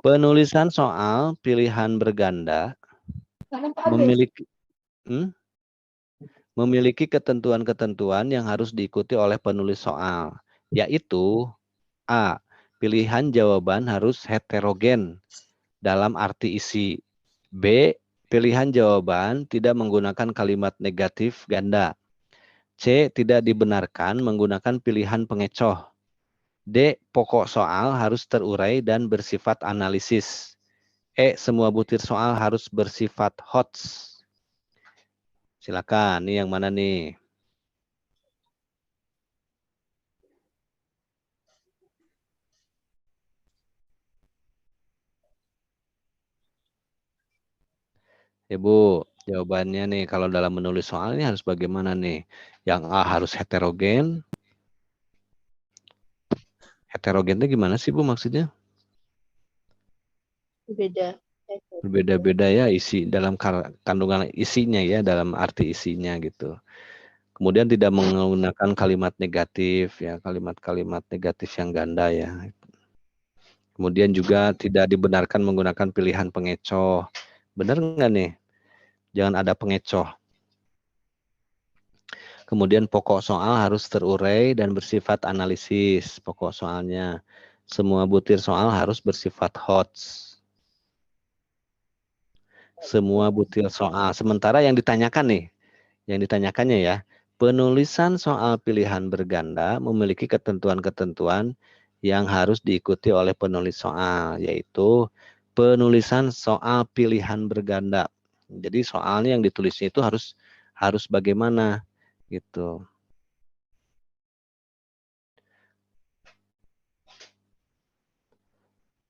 Penulisan soal pilihan berganda memiliki ketentuan-ketentuan yang harus diikuti oleh penulis soal, yaitu A. Pilihan jawaban harus heterogen dalam arti isi. B. Pilihan jawaban tidak menggunakan kalimat negatif ganda. C. Tidak dibenarkan menggunakan pilihan pengecoh. D. Pokok soal harus terurai dan bersifat analisis. E. Semua butir soal harus bersifat HOTS. Silakan, nih yang mana nih? Ibu, jawabannya nih kalau dalam menulis soal ini harus bagaimana nih? Yang A harus heterogen. Heterogen itu gimana sih Bu maksudnya? Berbeda-beda ya isi dalam kandungan isinya ya, dalam arti isinya gitu. Kemudian tidak menggunakan kalimat negatif ya, kalimat-kalimat negatif yang ganda ya. Kemudian juga tidak dibenarkan menggunakan pilihan pengecoh. Benar nggak nih? Jangan ada pengecoh. Kemudian pokok soal harus terurai dan bersifat analisis. Pokok soalnya. Semua butir soal harus bersifat HOTS. Semua butir soal. Sementara yang ditanyakan nih, yang ditanyakannya ya, penulisan soal pilihan berganda memiliki ketentuan-ketentuan yang harus diikuti oleh penulis soal, yaitu penulisan soal pilihan berganda. Jadi soalnya yang ditulisnya itu harus bagaimana gitu.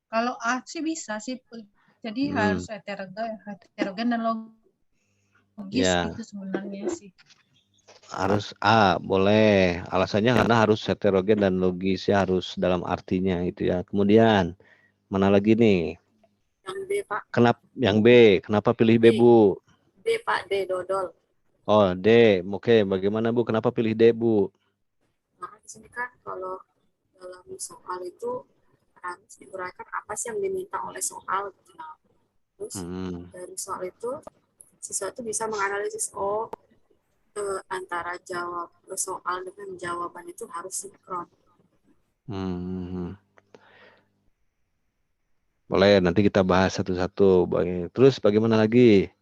Kalau A sih bisa sih. Jadi harus heterogen dan logis Ya. gitu sebenarnya sih. Harus A, boleh. Alasannya karena harus heterogen dan logis ya, harus dalam artinya itu ya. Kemudian mana lagi nih? Yang B, Pak. Kenapa yang B? Kenapa pilih B, Bu? D, Pak, D, dodol. Oh, D. Oke, bagaimana Bu? Kenapa pilih D, Bu? Nah, di sini kan kalau dalam soal itu harus diuraikan apa sih yang diminta oleh soal. Nah, terus dari soal itu siswa itu bisa menganalisis antara jawab soal dengan jawaban itu harus sinkron. Boleh, nanti kita bahas satu-satu. Terus bagaimana lagi?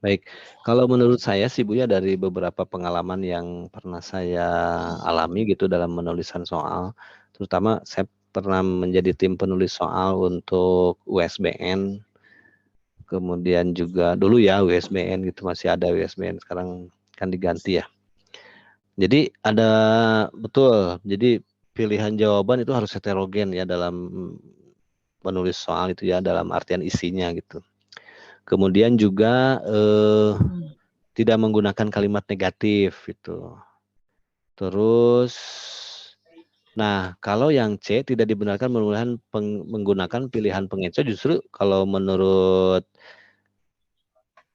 Baik, kalau menurut saya sih Bu ya, dari beberapa pengalaman yang pernah saya alami gitu dalam menulisan soal, terutama saya pernah menjadi tim penulis soal untuk USBN, kemudian juga dulu ya USBN gitu, masih ada USBN, sekarang kan diganti ya. Jadi ada, betul, jadi pilihan jawaban itu harus heterogen ya dalam menulis soal itu ya, dalam artian isinya gitu. Kemudian juga tidak menggunakan kalimat negatif gitu. Terus, nah kalau yang C tidak dibenarkan menggunakan pilihan pengecoh, justru kalau menurut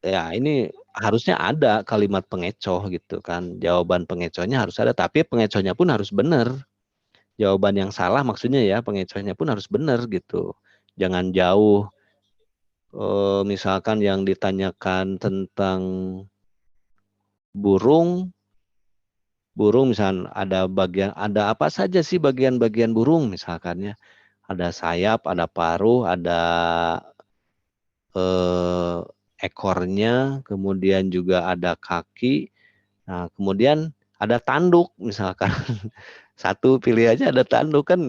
ya ini harusnya ada kalimat pengecoh gitu kan. Jawaban pengecohnya harus ada, tapi pengecohnya pun harus benar. Jawaban yang salah maksudnya ya, pengecohnya pun harus benar gitu. Jangan jauh. Misalkan yang ditanyakan tentang burung misalkan ada apa saja sih bagian-bagian burung misalkan ya, ada sayap, ada paruh, ada ekornya, kemudian juga ada kaki, nah kemudian ada tanduk misalkan. Satu pilih aja ada tanduk kan,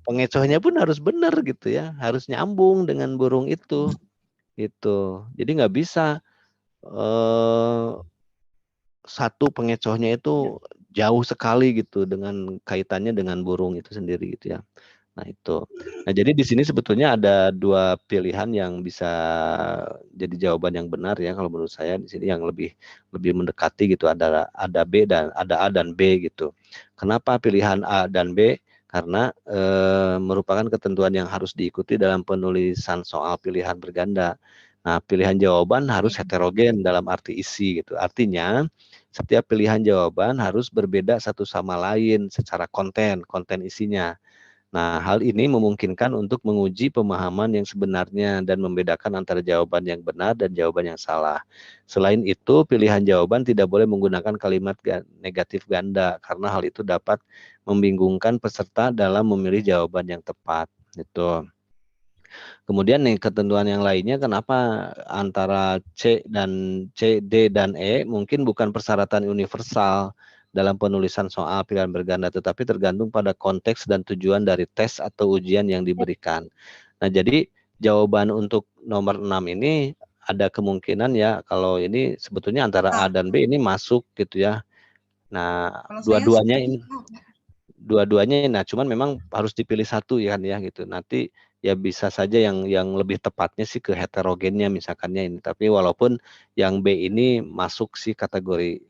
pengecohnya pun harus benar gitu ya, harus nyambung dengan burung itu gitu. Jadi nggak bisa satu pengecohnya itu jauh sekali gitu dengan kaitannya dengan burung itu sendiri gitu ya. Nah itu. Nah jadi di sini sebetulnya ada dua pilihan yang bisa jadi jawaban yang benar ya, kalau menurut saya di sini yang lebih mendekati gitu, ada B dan ada A dan B gitu. Kenapa pilihan A dan B? Karena merupakan ketentuan yang harus diikuti dalam penulisan soal pilihan berganda. Nah, pilihan jawaban harus heterogen dalam arti isi gitu. Artinya setiap pilihan jawaban harus berbeda satu sama lain secara konten isinya. Nah, hal ini memungkinkan untuk menguji pemahaman yang sebenarnya dan membedakan antara jawaban yang benar dan jawaban yang salah. Selain itu, pilihan jawaban tidak boleh menggunakan kalimat negatif ganda karena hal itu dapat membingungkan peserta dalam memilih jawaban yang tepat. Gitu. Kemudian nih ketentuan yang lainnya, kenapa antara C, D, dan E mungkin bukan persyaratan universal dalam penulisan soal pilihan berganda, tetapi tergantung pada konteks dan tujuan dari tes atau ujian yang diberikan. Nah, jadi jawaban untuk nomor 6 ini ada kemungkinan ya, kalau ini sebetulnya antara A dan B ini masuk gitu ya. Nah, dua-duanya ini, nah cuman memang harus dipilih satu ya kan ya gitu. Nanti ya bisa saja yang lebih tepatnya sih ke heterogennya misalkannya ini. Tapi walaupun yang B ini masuk sih kategori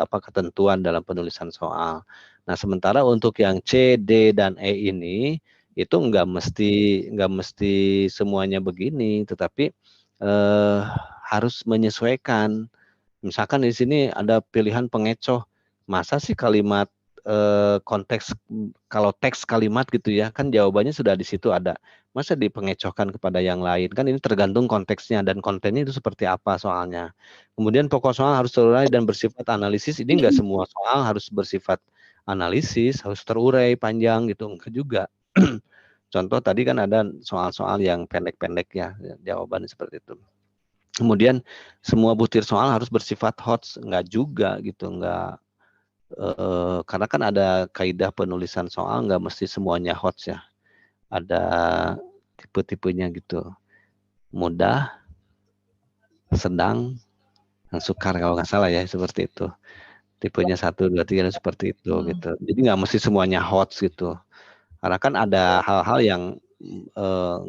ketentuan dalam penulisan soal. Nah, sementara untuk yang C, D dan E ini itu nggak mesti semuanya begini, tetapi harus menyesuaikan. Misalkan di sini ada pilihan pengecoh. Masa sih kalimat konteks, kalau teks kalimat gitu ya, kan jawabannya sudah di situ ada. Masa dipengecohkan kepada yang lain? Kan ini tergantung konteksnya dan kontennya itu seperti apa soalnya. Kemudian pokok soal harus terurai dan bersifat analisis. Ini enggak semua soal harus bersifat analisis, harus terurai panjang gitu, enggak juga. Contoh tadi kan ada soal-soal yang pendek-pendek ya, jawabannya seperti itu. Kemudian semua butir soal harus bersifat HOTS, enggak juga gitu, enggak. Karena kan ada kaidah penulisan soal enggak mesti semuanya HOTS ya. Ada tipe-tipenya gitu. Mudah, sedang, dan sukar kalau nggak salah ya, seperti itu. Tipenya 1, 2, 3 seperti itu gitu. Jadi nggak mesti semuanya HOTS gitu. Karena kan ada hal-hal yang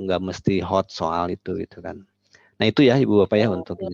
nggak mesti hot soal itu gitu kan. Nah itu ya Ibu Bapak ya untuk ini.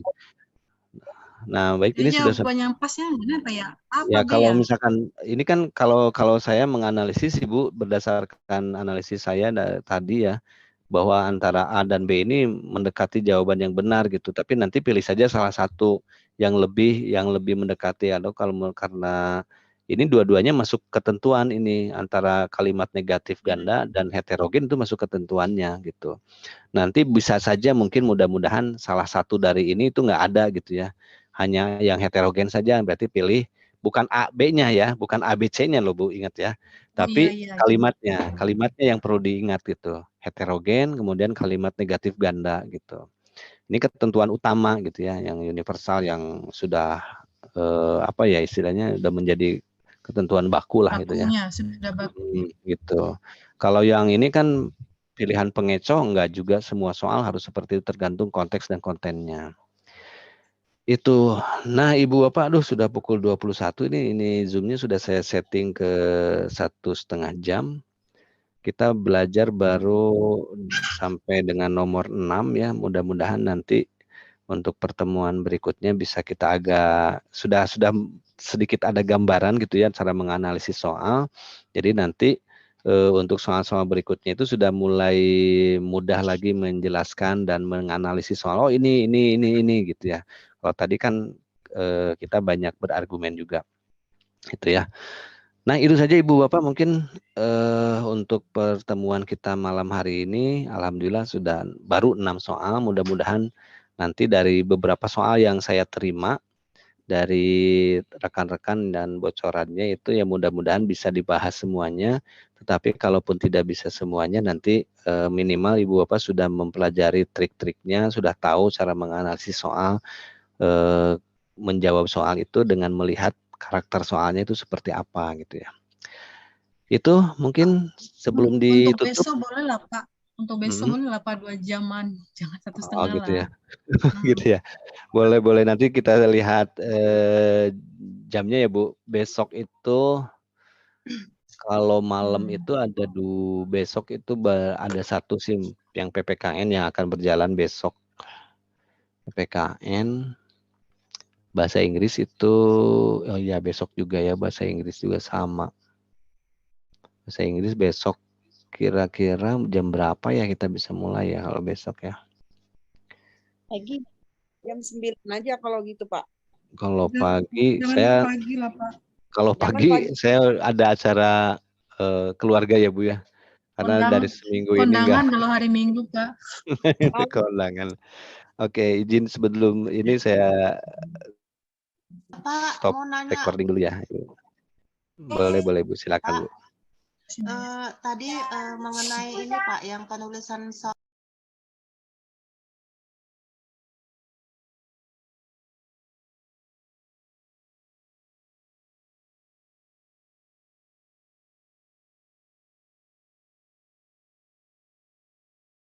Nah baik, ini Jadi sudah jawaban yang pasnya apa ya? A ya. apa B Kalau ya? misalkan ini kan kalau saya menganalisis Ibu berdasarkan analisis saya tadi ya, bahwa antara A dan B ini mendekati jawaban yang benar gitu. Tapi nanti pilih saja salah satu yang lebih mendekati, atau kalau karena ini dua-duanya masuk ketentuan ini, antara kalimat negatif ganda dan heterogen itu masuk ketentuannya gitu. Nanti bisa saja mungkin mudah-mudahan salah satu dari ini itu nggak ada gitu ya. Hanya yang heterogen saja, berarti pilih bukan A, B-nya ya, bukan A, B, C-nya loh Bu, ingat ya. Tapi kalimatnya yang perlu diingat gitu. Heterogen, kemudian kalimat negatif ganda gitu. Ini ketentuan utama gitu ya, yang universal, yang sudah istilahnya sudah menjadi ketentuan baku lah gitu ya. Sudah baku. Gitu. Kalau yang ini kan pilihan pengecoh, enggak juga semua soal harus seperti itu, tergantung konteks dan kontennya. Itu. Nah, Ibu Bapak, aduh sudah pukul 21 ini Zoom-nya sudah saya setting ke 1,5 jam. Kita belajar baru sampai dengan nomor 6 ya. Mudah-mudahan nanti untuk pertemuan berikutnya bisa kita sudah sedikit ada gambaran gitu ya cara menganalisis soal. Jadi nanti untuk soal-soal berikutnya itu sudah mulai mudah lagi menjelaskan dan menganalisis soal. Oh ini gitu ya. Kalau tadi kan kita banyak berargumen juga. Itu ya. Nah itu saja Ibu Bapak mungkin untuk pertemuan kita malam hari ini. Alhamdulillah sudah baru 6 soal. Mudah-mudahan nanti dari beberapa soal yang saya terima dari rekan-rekan dan bocorannya itu ya mudah-mudahan bisa dibahas semuanya. Tetapi kalaupun tidak bisa semuanya, nanti minimal Ibu Bapak sudah mempelajari trik-triknya, sudah tahu cara menganalisis soal, menjawab soal itu dengan melihat karakter soalnya itu seperti apa gitu ya. Itu mungkin sebelum ditutup. Untuk besok boleh lah Pak. Untuk besok boleh lah Pak 2 jaman, jangan 1,5 Oh gitu lah. ya. Gitu ya. Boleh nanti kita lihat jamnya ya Bu. Besok itu kalau malam itu ada besok itu ada satu sih yang PPKN yang akan berjalan besok. PPKN bahasa Inggris itu oh ya besok juga ya, bahasa Inggris juga sama. Bahasa Inggris besok kira-kira jam berapa ya kita bisa mulai ya kalau besok ya? Pagi. Jam 9 aja kalau gitu Pak. Kalau pagi Jangan pagi lah Pak. Kalau pagi saya ada acara keluarga ya Bu ya. Karena dari seminggu ini enggak. Kondangan kalau hari Minggu Pak. Kondangan. Oke, izin sebelum ini saya stop recording dulu ya. Boleh Bu, silakan Bu. Tadi mengenai ini Pak, yang penulisan